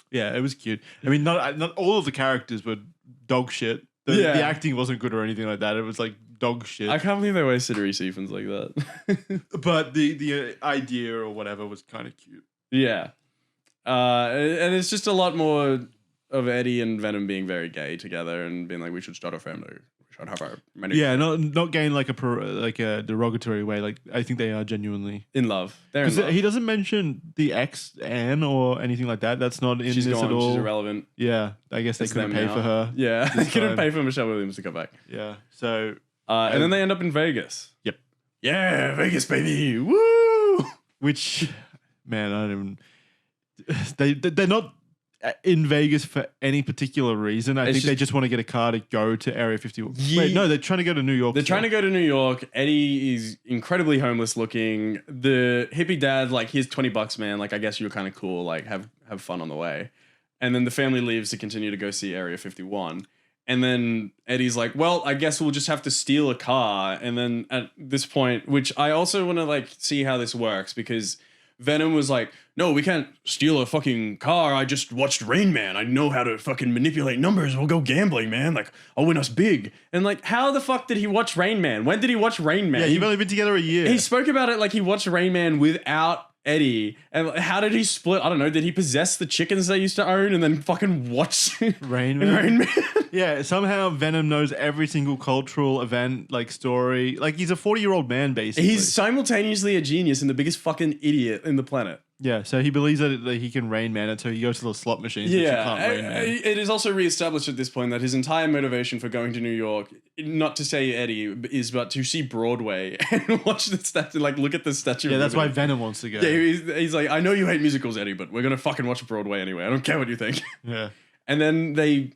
Yeah, it was cute. I mean, not all of the characters were dog shit. The acting wasn't good or anything like that. It was like dog shit. I can't believe they wasted Reese Ifans like that. But the idea or whatever was kind of cute. Yeah. And it's just a lot more of Eddie and Venom being very gay together and being like, we should start a family. We should have our many. Yeah, not gay in like a derogatory way. Like I think they are genuinely in love. They're in love. He doesn't mention the ex Anne or anything like that. That's not in this at all. She's irrelevant. Yeah, I guess they couldn't pay for her. Yeah, they couldn't pay for Michelle Williams to come back. Yeah, so and then they end up in Vegas. Yep. Yeah, Vegas, baby. Woo! Which, man, I don't even... They're not in Vegas for any particular reason. I think they just want to get a car to go to Area 51. Wait, no, they're trying to go to New York. They're trying to go to New York. Eddie is incredibly homeless looking. The hippie dad, like, here's $20, man. Like, I guess you're kind of cool. Like, have fun on the way. And then the family leaves to continue to go see Area 51. And then Eddie's like, well, I guess we'll just have to steal a car. And then at this point, which I also want to like see how this works, because Venom was like, no, we can't steal a fucking car. I just watched Rain Man. I know how to fucking manipulate numbers. We'll go gambling, man. Like, I'll win us big. And like, how the fuck did he watch Rain Man? When did he watch Rain Man? Yeah, you've only been together a year. He spoke about it like he watched Rain Man without Eddie. And how did he split? I don't know. Did he possess the chickens they used to own and then fucking watch Rain Man? Rain Man? Yeah, somehow Venom knows every single cultural event, like story. Like he's a 40-year-old man, basically. He's simultaneously a genius and the biggest fucking idiot in the planet. Yeah, so he believes that he can Rain Man it, so he goes to the slot machines. Yeah, but you can't Rain Man. It is also reestablished at this point that his entire motivation for going to New York, not to say Eddie, is but to see Broadway and watch the statue, like look at the statue. Yeah, that's why Venom wants to go. Yeah, he's like, I know you hate musicals, Eddie, but we're gonna fucking watch Broadway anyway. I don't care what you think. Yeah, and then they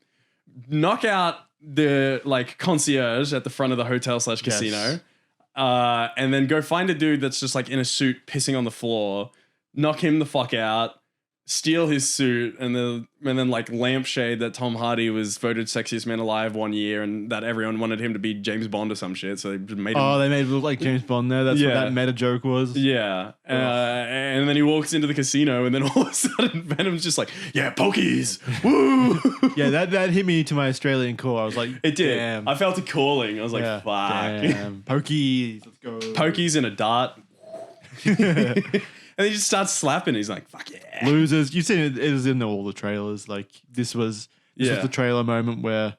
knock out the like concierge at the front of the hotel/casino, and then go find a dude that's just like in a suit pissing on the floor. Knock him the fuck out, steal his suit, and then like lampshade that Tom Hardy was voted sexiest man alive one year, and that everyone wanted him to be James Bond or some shit. So they just made him. Oh, they made him look like James Bond there. That's what that meta joke was. Yeah, and then he walks into the casino, and then all of a sudden Venom's just like, "Yeah, pokies, woo!" Yeah, that hit me to my Australian core. I was like, it did. Damn. I felt it calling. I was like, "Fuck, damn. Pokies, let's go." Pokies and a dart. And he just starts slapping. He's like, fuck yeah. Losers. You've seen it. It was in all the trailers. Like, this was the trailer moment where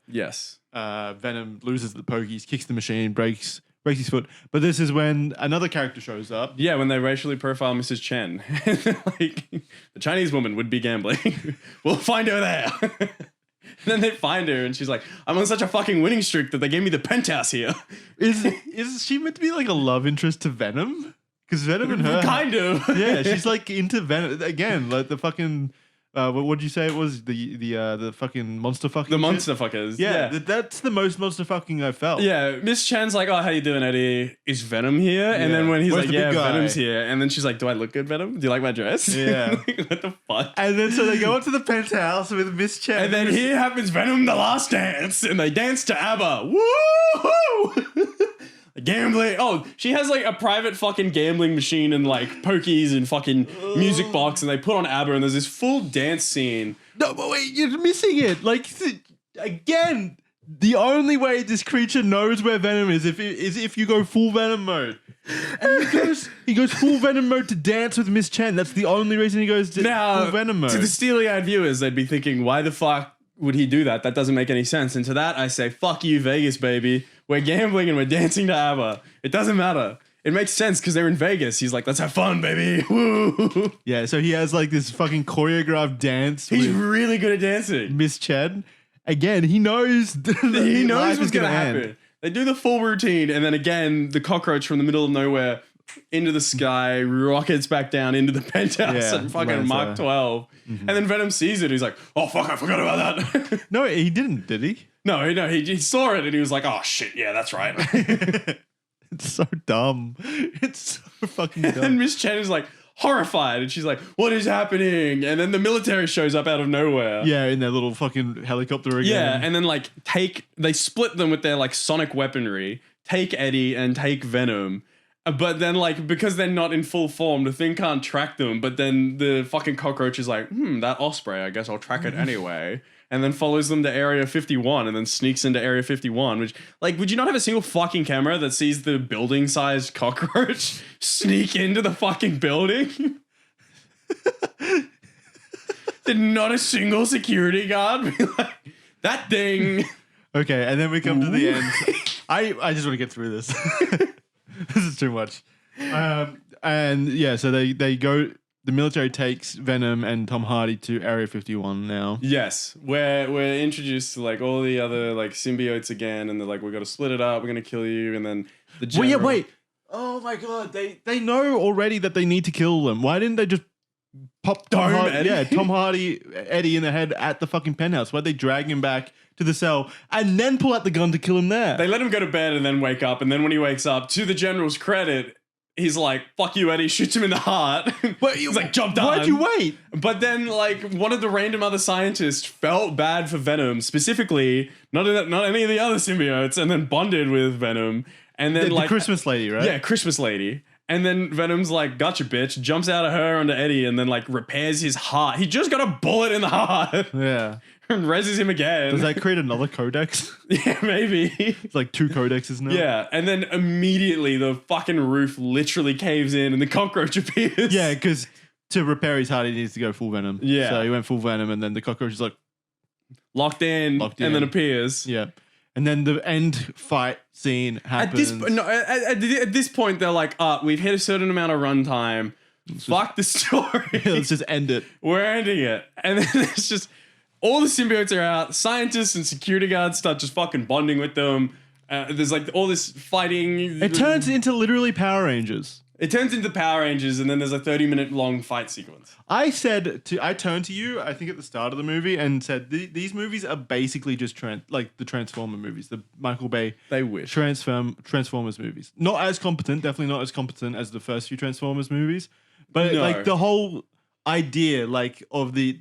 Venom loses the pokies, kicks the machine, breaks his foot. But this is when another character shows up. Yeah, when they racially profile Mrs. Chen. Like, the Chinese woman would be gambling. We'll find her there. And then they find her and she's like, I'm on such a fucking winning streak that they gave me the penthouse here. Is she meant to be like a love interest to Venom? Because Venom and her... Kind of. Yeah, she's like into Venom. Again, like the fucking... what did you say it was? The fucking monster fucking The monster fuckers. Yeah. That's the most monster fucking I felt. Yeah, Miss Chan's like, oh, how you doing, Eddie? Is Venom here? And then when he's like, yeah, Venom's here. And then she's like, do I look good, Venom? Do you like my dress? Yeah. What the fuck? And then so they go up to the penthouse with Miss Chan. And then here happens Venom the Last Dance. And they dance to ABBA. Woo-hoo! Gambling. Oh, she has like a private fucking gambling machine and like pokies and fucking music box, and they put on ABBA, and there's this full dance scene. No, but wait, you're missing it. Like, again, the only way this creature knows where Venom is if you go full Venom mode. And he goes full Venom mode to dance with Miss Chen. That's the only reason he goes to full Venom mode. To the steely-eyed viewers, they'd be thinking, why the fuck would he do that? That doesn't make any sense. And to that, I say, fuck you, Vegas, baby. We're gambling and we're dancing to ABBA. It doesn't matter. It makes sense because they're in Vegas. He's like, let's have fun, baby. Woo. Yeah, so he has like this fucking choreographed dance. He's really good at dancing. Miss Chen. Again, he knows what's going to happen. They do the full routine, and then again, the cockroach from the middle of nowhere into the sky, rockets back down into the penthouse at fucking Mark 12. Mm-hmm. And then Venom sees it. He's like, oh, fuck, I forgot about that. No, he didn't, did he? No, he saw it and he was like, oh, shit, yeah, that's right. It's so dumb. It's so fucking dumb. And Miss Chen is like horrified and she's like, what is happening? And then the military shows up out of nowhere. Yeah, in their little fucking helicopter again. Yeah, and then like they split them with their like sonic weaponry, take Eddie and take Venom. But then, like, because they're not in full form, the thing can't track them. But then the fucking cockroach is like, that osprey, I guess I'll track it anyway. And then follows them to Area 51 and then sneaks into Area 51, which, like, would you not have a single fucking camera that sees the building-sized cockroach sneak into the fucking building? Did not a single security guard be like, that thing? Okay, and then we come to the end. I just want to get through this. This is too much. And yeah, so they go. The military takes Venom and Tom Hardy to Area 51 now. Yes, we're introduced to like all the other like symbiotes again, and they're like, we're gonna split it up, we're gonna kill you, and then the general... wait. Oh my god, they know already that they need to kill them. Why didn't they just pop Tom Hardy, Eddie in the head at the fucking penthouse? Why'd they drag him back to the cell and then pull out the gun to kill him there? They let him go to bed and then wake up, and then when he wakes up, to the general's credit, he's like, fuck you, Eddie, shoots him in the heart. But he's like, job done. Why'd you wait? But then, like, one of the random other scientists felt bad for Venom, specifically, not any of the other symbiotes, and then bonded with Venom. And then, the Christmas lady, right? Yeah, Christmas lady. And then Venom's like, gotcha, bitch, jumps out of her onto Eddie, and then, like, repairs his heart. He just got a bullet in the heart. Yeah. And reses him again. Does that create another codex? Yeah, maybe. It's like 2 codexes now. Yeah, and then immediately the fucking roof literally caves in and the cockroach appears. Yeah, because to repair his heart, he needs to go full Venom. Yeah. So he went full Venom, and then the cockroach is like... Locked in, and then appears. Yeah. And then the end fight scene happens. At this point, they're like, we've hit a certain amount of runtime. Fuck the story. Let's just end it. We're ending it. And then it's just... all the symbiotes are out. Scientists and security guards start just fucking bonding with them. There's like all this fighting. It turns into literally Power Rangers. It turns into Power Rangers, and then there's a 30-minute long fight sequence. I turned to you, I think at the start of the movie, and said these movies are basically just like the Transformer movies, the Michael Bay. They wish. Transformers movies. Not as competent, definitely not as competent as the first few Transformers movies, but like the whole idea, like of the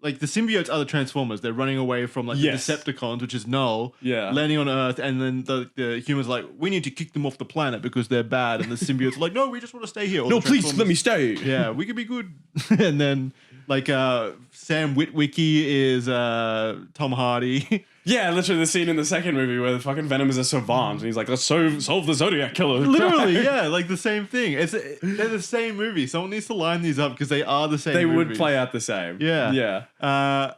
symbiotes are the Transformers. They're running away from the Decepticons, which is Null, landing on Earth, and then the humans are like, we need to kick them off the planet because they're bad. And the symbiotes are like, no, we just want to stay here. No, please let me stay. Yeah, we could be good. And then Sam Witwicky is Tom Hardy. Yeah, literally the scene in the second movie where the fucking Venom is a savant, and he's like, let's solve the Zodiac Killer. Literally, yeah, like the same thing. They're the same movie. Someone needs to line these up because they are the same. They would play out the same. Yeah, yeah,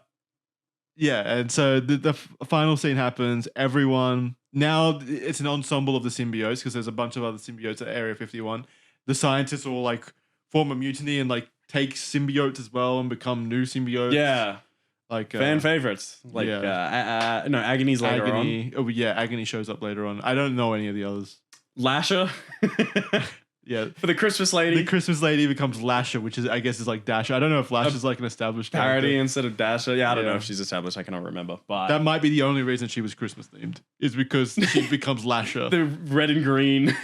yeah. And so the final scene happens. Everyone now it's an ensemble of the symbiotes because there's a bunch of other symbiotes at Area 51. The scientists all like form a mutiny and like take symbiotes as well and become new symbiotes. Yeah. Like fan favorites, like Agony's later on. Oh yeah, Agony shows up later on. I don't know any of the others. Lasher, yeah, for the Christmas lady. The Christmas lady becomes Lasher, which is I guess is like Dasher. I don't know if Lasher's like an established parody character. Instead of Dasher. Yeah, I don't know if she's established. I cannot remember, but that might be the only reason she was Christmas themed is because she becomes Lasher. The red and green.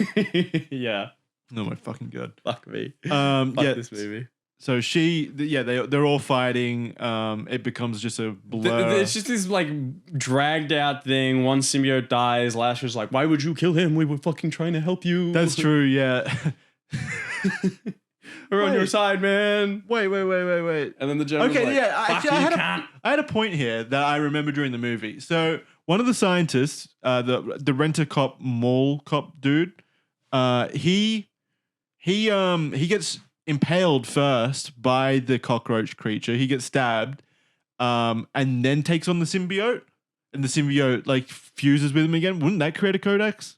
Yeah. Oh my fucking god. Fuck me. Fuck this movie. So they're all fighting. It becomes just a blur. It's just this like dragged out thing. One symbiote dies. Lasher's like, "Why would you kill him? We were fucking trying to help you." That's true. Yeah. We're on your side, man. Wait. And then the general's like, I had a point here that I remember during the movie. So one of the scientists, the rent-a-cop mall cop dude, he gets impaled first by the cockroach creature. He gets stabbed, and then takes on the symbiote, and the symbiote like fuses with him again. Wouldn't that create a codex?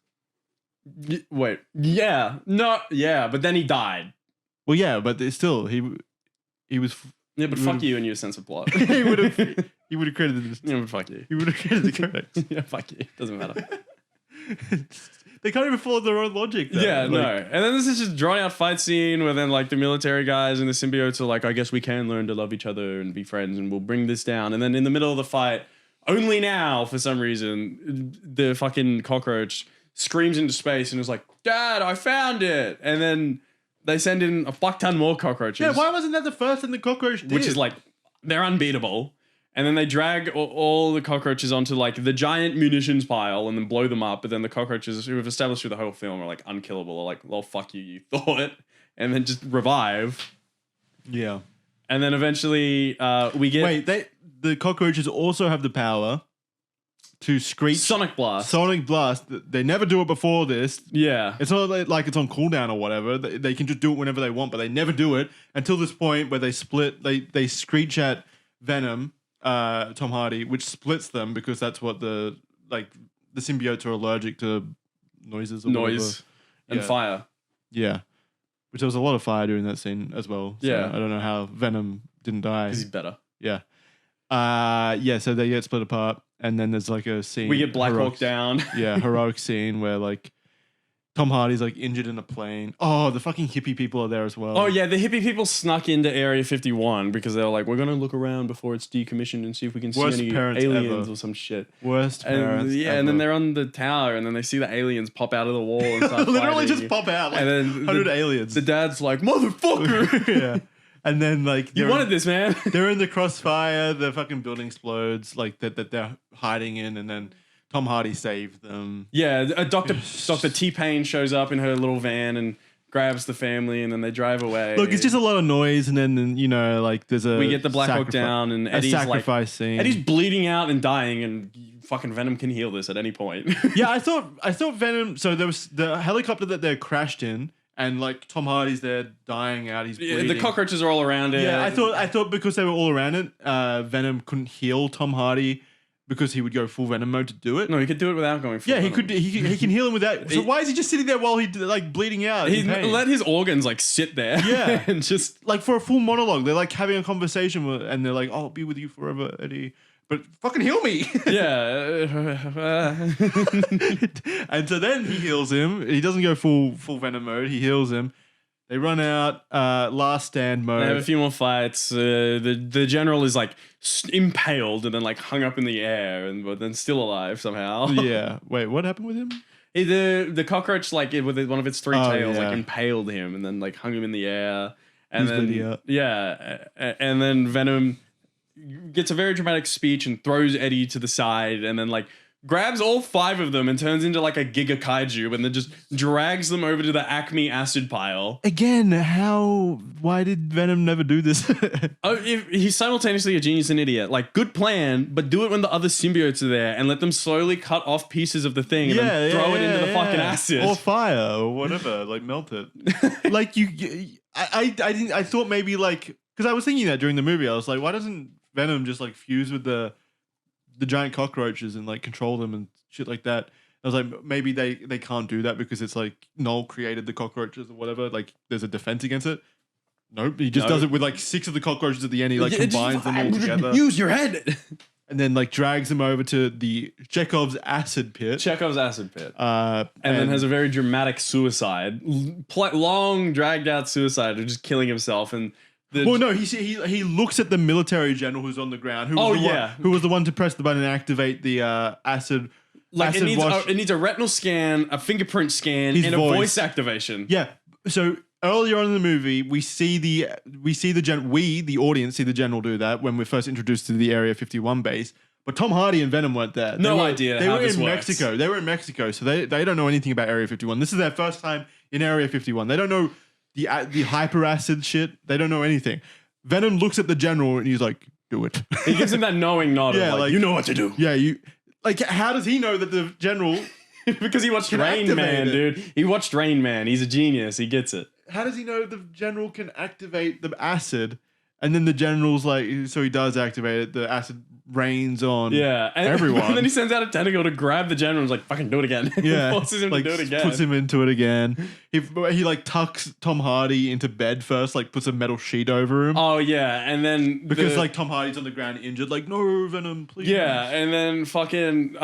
Wait, yeah, no, yeah, but then he died. Well, yeah, but still, he was. Yeah, but fuck you and your sense of plot. he would have created this. Yeah, but fuck you. He would have created the codex. Yeah, fuck you. Doesn't matter. They can't even follow their own logic. Though. Yeah, no. And then this is just drawn out fight scene where then like the military guys and the symbiotes are like, I guess we can learn to love each other and be friends and we'll bring this down. And then in the middle of the fight, only now for some reason, the fucking cockroach screams into space and is like, Dad, I found it. And then they send in a fuck ton more cockroaches. Yeah, why wasn't that the first thing the cockroach did? Which is like, they're unbeatable. And then they drag all the cockroaches onto like the giant munitions pile and then blow them up. But then the cockroaches, who have established through the whole film, are like unkillable. Or like, well, fuck you, you thought. And then just revive. Yeah. And then eventually we get... Wait, the cockroaches also have the power to screech... Sonic Blast. Sonic Blast. They never do it before this. Yeah. It's not like it's on cooldown or whatever. They can just do it whenever they want, but they never do it until this point where they split. They screech at Venom, Tom Hardy, which splits them because that's what the symbiotes are allergic to noises or noise and fire. Yeah. Which there was a lot of fire during that scene as well. So yeah. I don't know how Venom didn't die. Because he's better. Yeah. So they get split apart, and then there's like a scene. We get Black Hawk Down. Heroic scene where like Tom Hardy's like injured in a plane. Oh, the fucking hippie people are there as well. Oh yeah, the hippie people snuck into Area 51 because they were like, we're gonna look around before it's decommissioned and see if we can see any aliens or some shit. Worst parents ever. And then they're on the tower, and then they see the aliens pop out of the wall and start literally fighting. just pop out. Like, and then 100 aliens. The dad's like, motherfucker. Yeah. And then like you wanted this, man. They're in the crossfire. The fucking building explodes. Like that they're hiding in, and then Tom Hardy saved them. Yeah, Dr. T-Pain shows up in her little van and grabs the family, and then they drive away. Look, it's just a lot of noise, and then like there's we get the Black Hawk Down, and Eddie's sacrifice scene. Eddie's bleeding out and dying, and fucking Venom can heal this at any point. Yeah, I thought Venom. So there was the helicopter that they crashed in. And like Tom Hardy's there dying out, he's bleeding. The cockroaches are all around it. Yeah, I thought because they were all around it, Venom couldn't heal Tom Hardy because he would go full Venom mode to do it. No, he could do it without going full Venom. Venom. He can heal him without. So why is he just sitting there while he's like bleeding out? He let his organs like sit there. Yeah, and just like for a full monologue, they're like having a conversation and they're like, "I'll be with you forever, Eddie." But fucking heal me. Yeah. And so then he heals him. He doesn't go full Venom mode. He heals him. They run out. Last stand mode. They have a few more fights. The general is like impaled and then like hung up in the air, but then still alive somehow. Yeah. Wait, what happened with him? The cockroach like with one of its three tails like impaled him and then like hung him in the air. And and then Venom gets a very dramatic speech and throws Eddie to the side and then like grabs all 5 of them and turns into like a giga kaiju and then just drags them over to the Acme acid pile. Again, why did Venom never do this? He's simultaneously a genius and idiot. Like, good plan, but do it when the other symbiotes are there and let them slowly cut off pieces of the thing and then throw it into the fucking acid. Or fire or whatever, like melt it. Like I thought maybe like, because I was thinking that during the movie, I was like, why doesn't Venom just like fuse with the giant cockroaches and like control them and shit like that? I was like, maybe they can't do that because it's like Noel created the cockroaches or whatever. Like there's a defense against it. Nope, he just does it with like 6 of the cockroaches at the end. He like combines them all together. Use your head. And then like drags them over to the Chekhov's acid pit. And then has a very dramatic suicide, long dragged out suicide of just killing himself. And he looks at the military general who's on the ground. Who was the one to press the button and activate the acid? Like it needs a retinal scan, a fingerprint scan, and a voice activation. Yeah. So earlier on in the movie, we the audience see the general do that when we're first introduced to the Area 51 base. But Tom Hardy and Venom weren't there. They were in Mexico. They were in Mexico, so they don't know anything about Area 51. This is their first time in Area 51. They don't know the hyper acid shit. They don't know anything. Venom looks at the general and he's like, "Do it." He gives him that knowing nod. Yeah, like you know what to do. Yeah, how does he know that the general? Because he watched Rain Man, dude. He watched Rain Man. He's a genius. He gets it. How does he know the general can activate the acid? And then the general's like, so he does activate it. The acid rains on everyone. And then he sends out a tentacle to grab the general and is like, fucking do it again. Yeah. Forces him to do it again. Puts him into it again. He like tucks Tom Hardy into bed first, like puts a metal sheet over him. Oh, yeah. And then... Because like Tom Hardy's on the ground injured, like, no, Venom, please. Yeah. And then fucking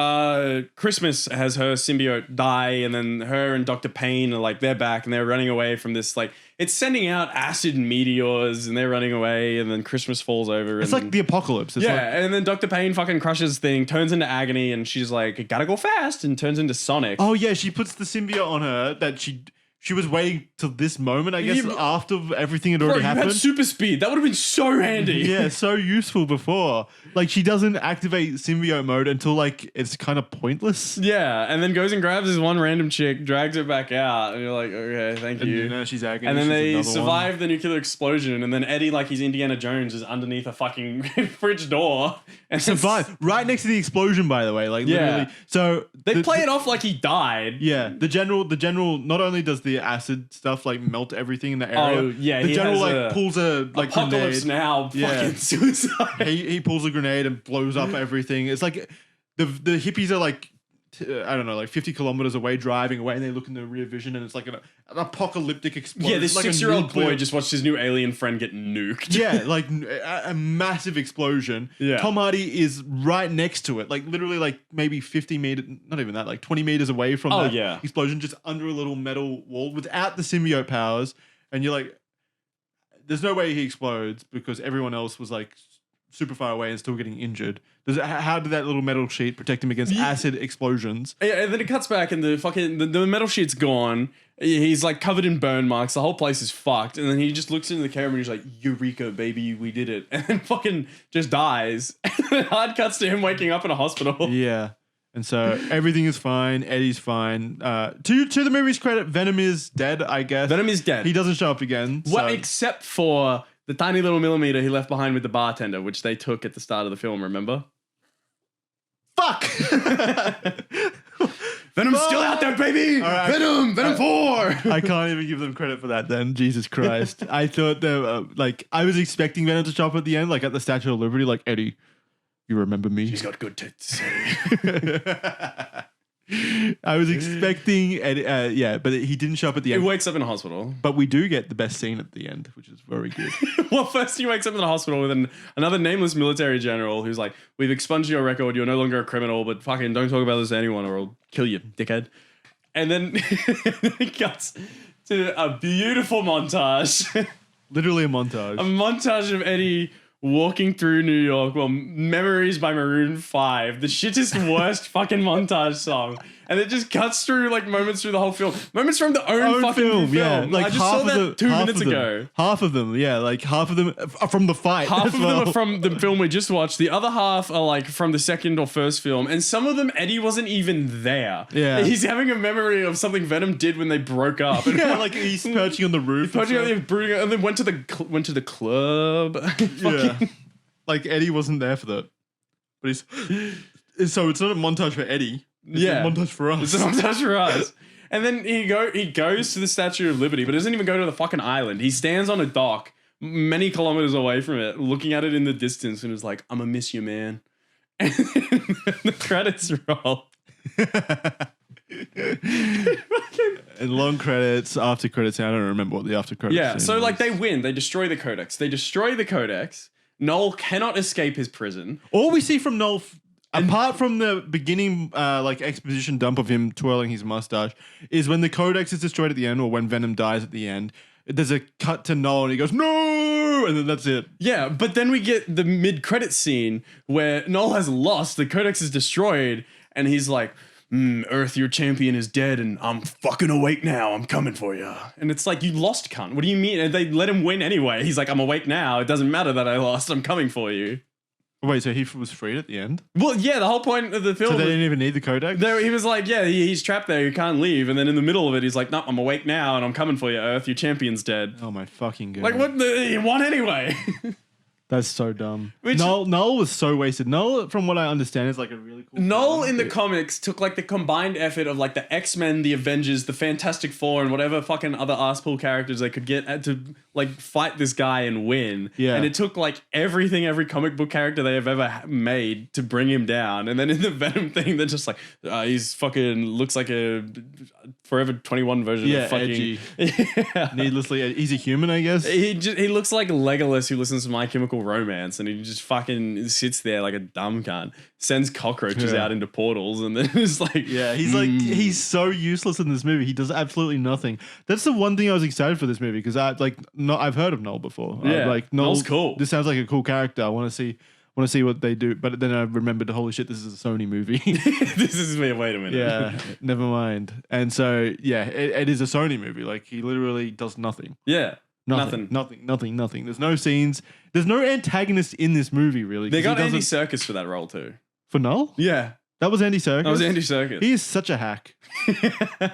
Christmas has her symbiote die. And then her and Dr. Payne are like, they're back and they're running away from this like... It's sending out acid meteors and they're running away and then Christmas falls over. It's like the apocalypse. And then Dr. Payne fucking crushes thing, turns into Agony and she's like, gotta go fast and turns into Sonic. Oh yeah, she puts the symbiote on her that she was waiting till this moment, I guess, after everything had already happened. You had super speed. That would have been so handy. Yeah, so useful before. Like, she doesn't activate symbiote mode until, like, it's kind of pointless. Yeah, and then goes and grabs this one random chick, drags her back out, and you're like, okay, thank you. And now she's Agony. And then they survive the nuclear explosion, and then Eddie, like he's Indiana Jones, is underneath a fucking fridge door. And survive. Right next to the explosion, by the way. Like, literally. So they play it off like he died. Yeah, the general, not only does the acid stuff like melt everything in the area. Oh yeah, the general like pulls a like Apocalypse grenade. Now fucking suicide. He pulls a grenade and blows up everything. It's like the hippies are like I don't know, like 50 kilometers away driving away, and they look in the rear vision, and it's like an apocalyptic explosion. Yeah, this like 6-year-old boy just watched his new alien friend get nuked. Yeah, like a massive explosion. Yeah. Tom Hardy is right next to it, like literally like maybe 50 meters, not even that, like 20 meters away from that explosion, just under a little metal wall without the symbiote powers. And you're like, there's no way he explodes because everyone else was like super far away and still getting injured. How did that little metal sheet protect him against acid explosions? Yeah, and then it cuts back and the metal sheet's gone. He's like covered in burn marks. The whole place is fucked. And then he just looks into the camera and he's like, "Eureka, baby, we did it." And then fucking just dies. And then hard cuts to him waking up in a hospital. Yeah. And so everything is fine. Eddie's fine. To the movie's credit, Venom is dead, I guess. Venom is dead. He doesn't show up again. Well, except for the tiny little millimeter he left behind with the bartender, which they took at the start of the film, remember? Fuck! Venom's still out there, baby! Right. Venom 4! I can't even give them credit for that then. Jesus Christ. I thought they were, like, I was expecting Venom to show up at the end, like at the Statue of Liberty, like, Eddie, you remember me? She's got good tits. I was expecting Eddie, but he didn't show up at the end. He wakes up in a hospital. But we do get the best scene at the end, which is very good. Well, first he wakes up in the hospital with another nameless military general who's like, "We've expunged your record, you're no longer a criminal, but fucking don't talk about this to anyone or I'll kill you, dickhead." And then it cuts to a beautiful montage. Literally a montage. A montage of Eddie walking through New York, well, Memories by Maroon 5, the shittest worst fucking montage song. And it just cuts through like moments through the whole film. Moments from the own fucking film. Yeah, like I just saw that 2 minutes ago. Half of them, yeah, like half of them are from the fight. Half of them are from the film we just watched. The other half are like from the second or first film. And some of them, Eddie wasn't even there. Yeah. He's having a memory of something Venom did when they broke up. And yeah, like he's perching on the roof. Perching on the brooding, and then went to the club. Yeah. Like Eddie wasn't there for that. But so it's not a montage for Eddie. It's a montage for us. It's a montage for us. And then he goes to the Statue of Liberty, but doesn't even go to the fucking island. He stands on a dock many kilometers away from it, looking at it in the distance, and is like, "I'ma miss you, man." And the credits roll. And long credits, after credits. I don't remember what the after credits. Yeah, so was. like they win. They destroy the Codex. Noel cannot escape his prison. All we see from Noel, apart from the beginning like exposition dump of him twirling his mustache, is when the Codex is destroyed at the end, or when Venom dies at the end. There's a cut to Noel and he goes, "No!" And then that's it. Yeah, but then we get the mid-credit scene where Noel has lost, the Codex is destroyed, and he's like, "Earth, your champion is dead, and I'm fucking awake now. I'm coming for you." And it's like, you lost, cunt. What do you mean? And they let him win anyway. He's like, "I'm awake now. It doesn't matter that I lost. I'm coming for you." Wait, so he was freed at the end? Well, yeah, the whole point of the film. So they didn't even need the Codex? He was like, yeah, he's trapped there. He can't leave. And then in the middle of it, he's like, "No, I'm awake now, and I'm coming for you, Earth. Your champion's dead." Oh my fucking god. Like, what? He won anyway. That's so dumb. Noel was so wasted. Noel, from what I understand, is like a really cool. Noel in the comics took like the combined effort of like the X-Men, the Avengers, the Fantastic Four, and whatever fucking other arsepool characters they could get to like fight this guy and win. Yeah. And it took like every comic book character they have ever made to bring him down. And then in the Venom thing, they're just like, he's fucking looks like a Forever 21 version of fucking edgy. Yeah. Needlessly, he's a human, I guess. He looks like Legolas who listens to My Chemical Romance, and he just fucking sits there like a dumb cunt, sends cockroaches out into portals, and then it's like, he's so useless in this movie. He does absolutely nothing. That's the one thing I was excited for this movie, because I've heard of Noel before. Yeah, Noel's cool. This sounds like a cool character. I want to see what they do. But then I remembered, holy shit, this is a Sony movie. This is me. Wait a minute. Yeah, never mind. And so yeah, it is a Sony movie. Like he literally does nothing. Yeah. Nothing. There's no scenes. There's no antagonist in this movie, really. They got Andy Serkis for that role too. For Noel? Yeah. That was Andy Serkis? That was Andy Serkis. He is such a hack.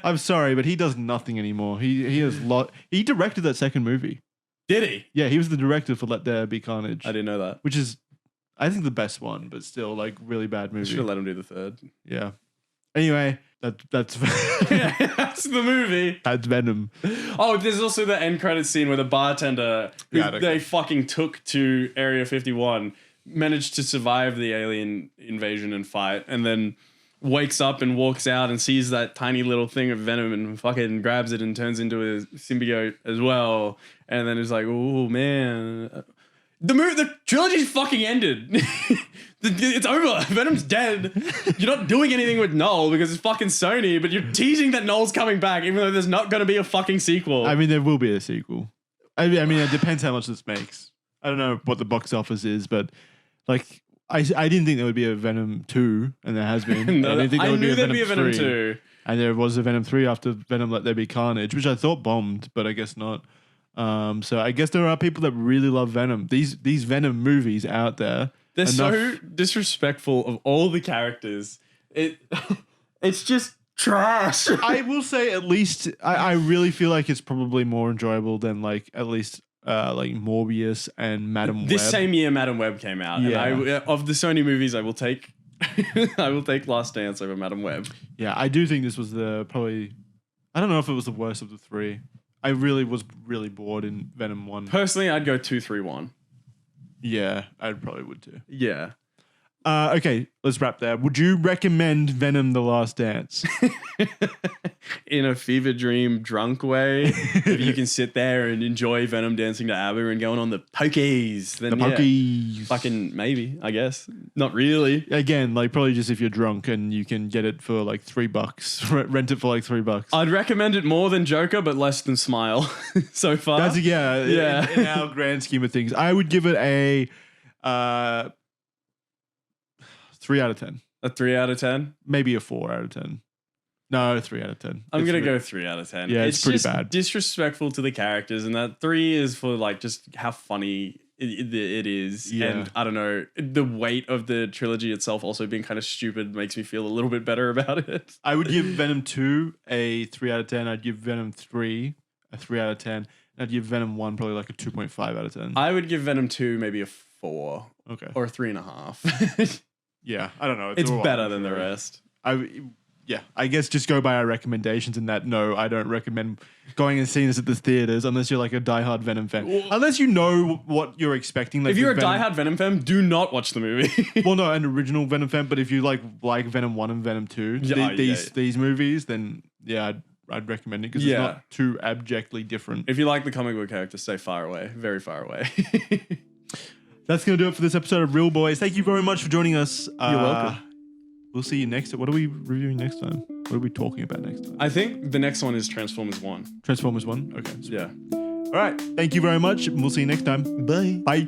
I'm sorry, but he does nothing anymore. He directed that second movie. Did he? Yeah, he was the director for Let There Be Carnage. I didn't know that. Which is, I think, the best one, but still, like, really bad movie. Should have let him do the third. Yeah. Anyway, that's that's the movie. That's Venom. Oh, there's also the end credits scene where the bartender who they fucking took to Area 51 managed to survive the alien invasion and fight, and then wakes up and walks out and sees that tiny little thing of Venom and fucking grabs it and turns into a symbiote as well. And then it's like, oh man, the trilogy's fucking ended. It's over. Venom's dead. You're not doing anything with Noel because it's fucking Sony, but you're teasing that Noel's coming back, even though there's not going to be a fucking sequel. I mean, there will be a sequel. I mean, it depends how much this makes. I don't know what the box office is, but like, I didn't think there would be a Venom 2, and there has been. No, I didn't think there would be a Venom 2. And there was a Venom 3 after Venom Let There Be Carnage, which I thought bombed, but I guess not. So I guess there are people that really love Venom. These Venom movies out there. They're so disrespectful of all the characters. It's just trash. I will say at least I really feel like it's probably more enjoyable than like at least like Morbius and Madam Web. This same year Madam Web came out. Yeah. And of the Sony movies, I will take Last Dance over Madam Web. Yeah, I do think this was probably I don't know if it was the worst of the three. I really was really bored in Venom 1. Personally, I'd go 2, 3, 1. Yeah, I probably would too. Yeah. Okay, let's wrap there. Would you recommend Venom: The Last Dance? In a fever dream drunk way, if you can sit there and enjoy Venom dancing to ABBA and going on the pokies, then fucking maybe, I guess. Not really. Again, like probably just if you're drunk and you can get it for like $3. Rent it for like $3. I'd recommend it more than Joker, but less than Smile so far. That's in our grand scheme of things. I would give it a 3 out of 10. A 3 out of 10? Maybe a 4 out of 10. No, 3 out of 10. I'm going to go 3 out of 10. Yeah, it's pretty just bad. Disrespectful to the characters, and that 3 is for like just how funny it is. Yeah. And I don't know, the weight of the trilogy itself also being kind of stupid makes me feel a little bit better about it. I would give Venom 2 a 3 out of 10. I'd give Venom 3 a 3 out of 10. And I'd give Venom 1 probably like a 2.5 out of 10. I would give Venom 2 maybe a 4. Okay. Or a 3.5. Yeah, I don't know. It's better than the rest. I guess just go by our recommendations in that. No, I don't recommend going and seeing this at the theaters unless you're like a diehard Venom fan. Unless you know what you're expecting. Like if you're a diehard Venom fan, do not watch the movie. Well, no, an original Venom fan, but if you like Venom 1 and Venom 2, these movies, then yeah, I'd recommend it because it's not too abjectly different. If you like the comic book character, stay far away. Very far away. That's going to do it for this episode of Real Boys. Thank you very much for joining us. You're welcome. We'll see you next time. What are we reviewing next time? What are we talking about next time? I think the next one is Transformers 1. Transformers 1? Okay. Yeah. All right. Thank you very much. We'll see you next time. Bye. Bye.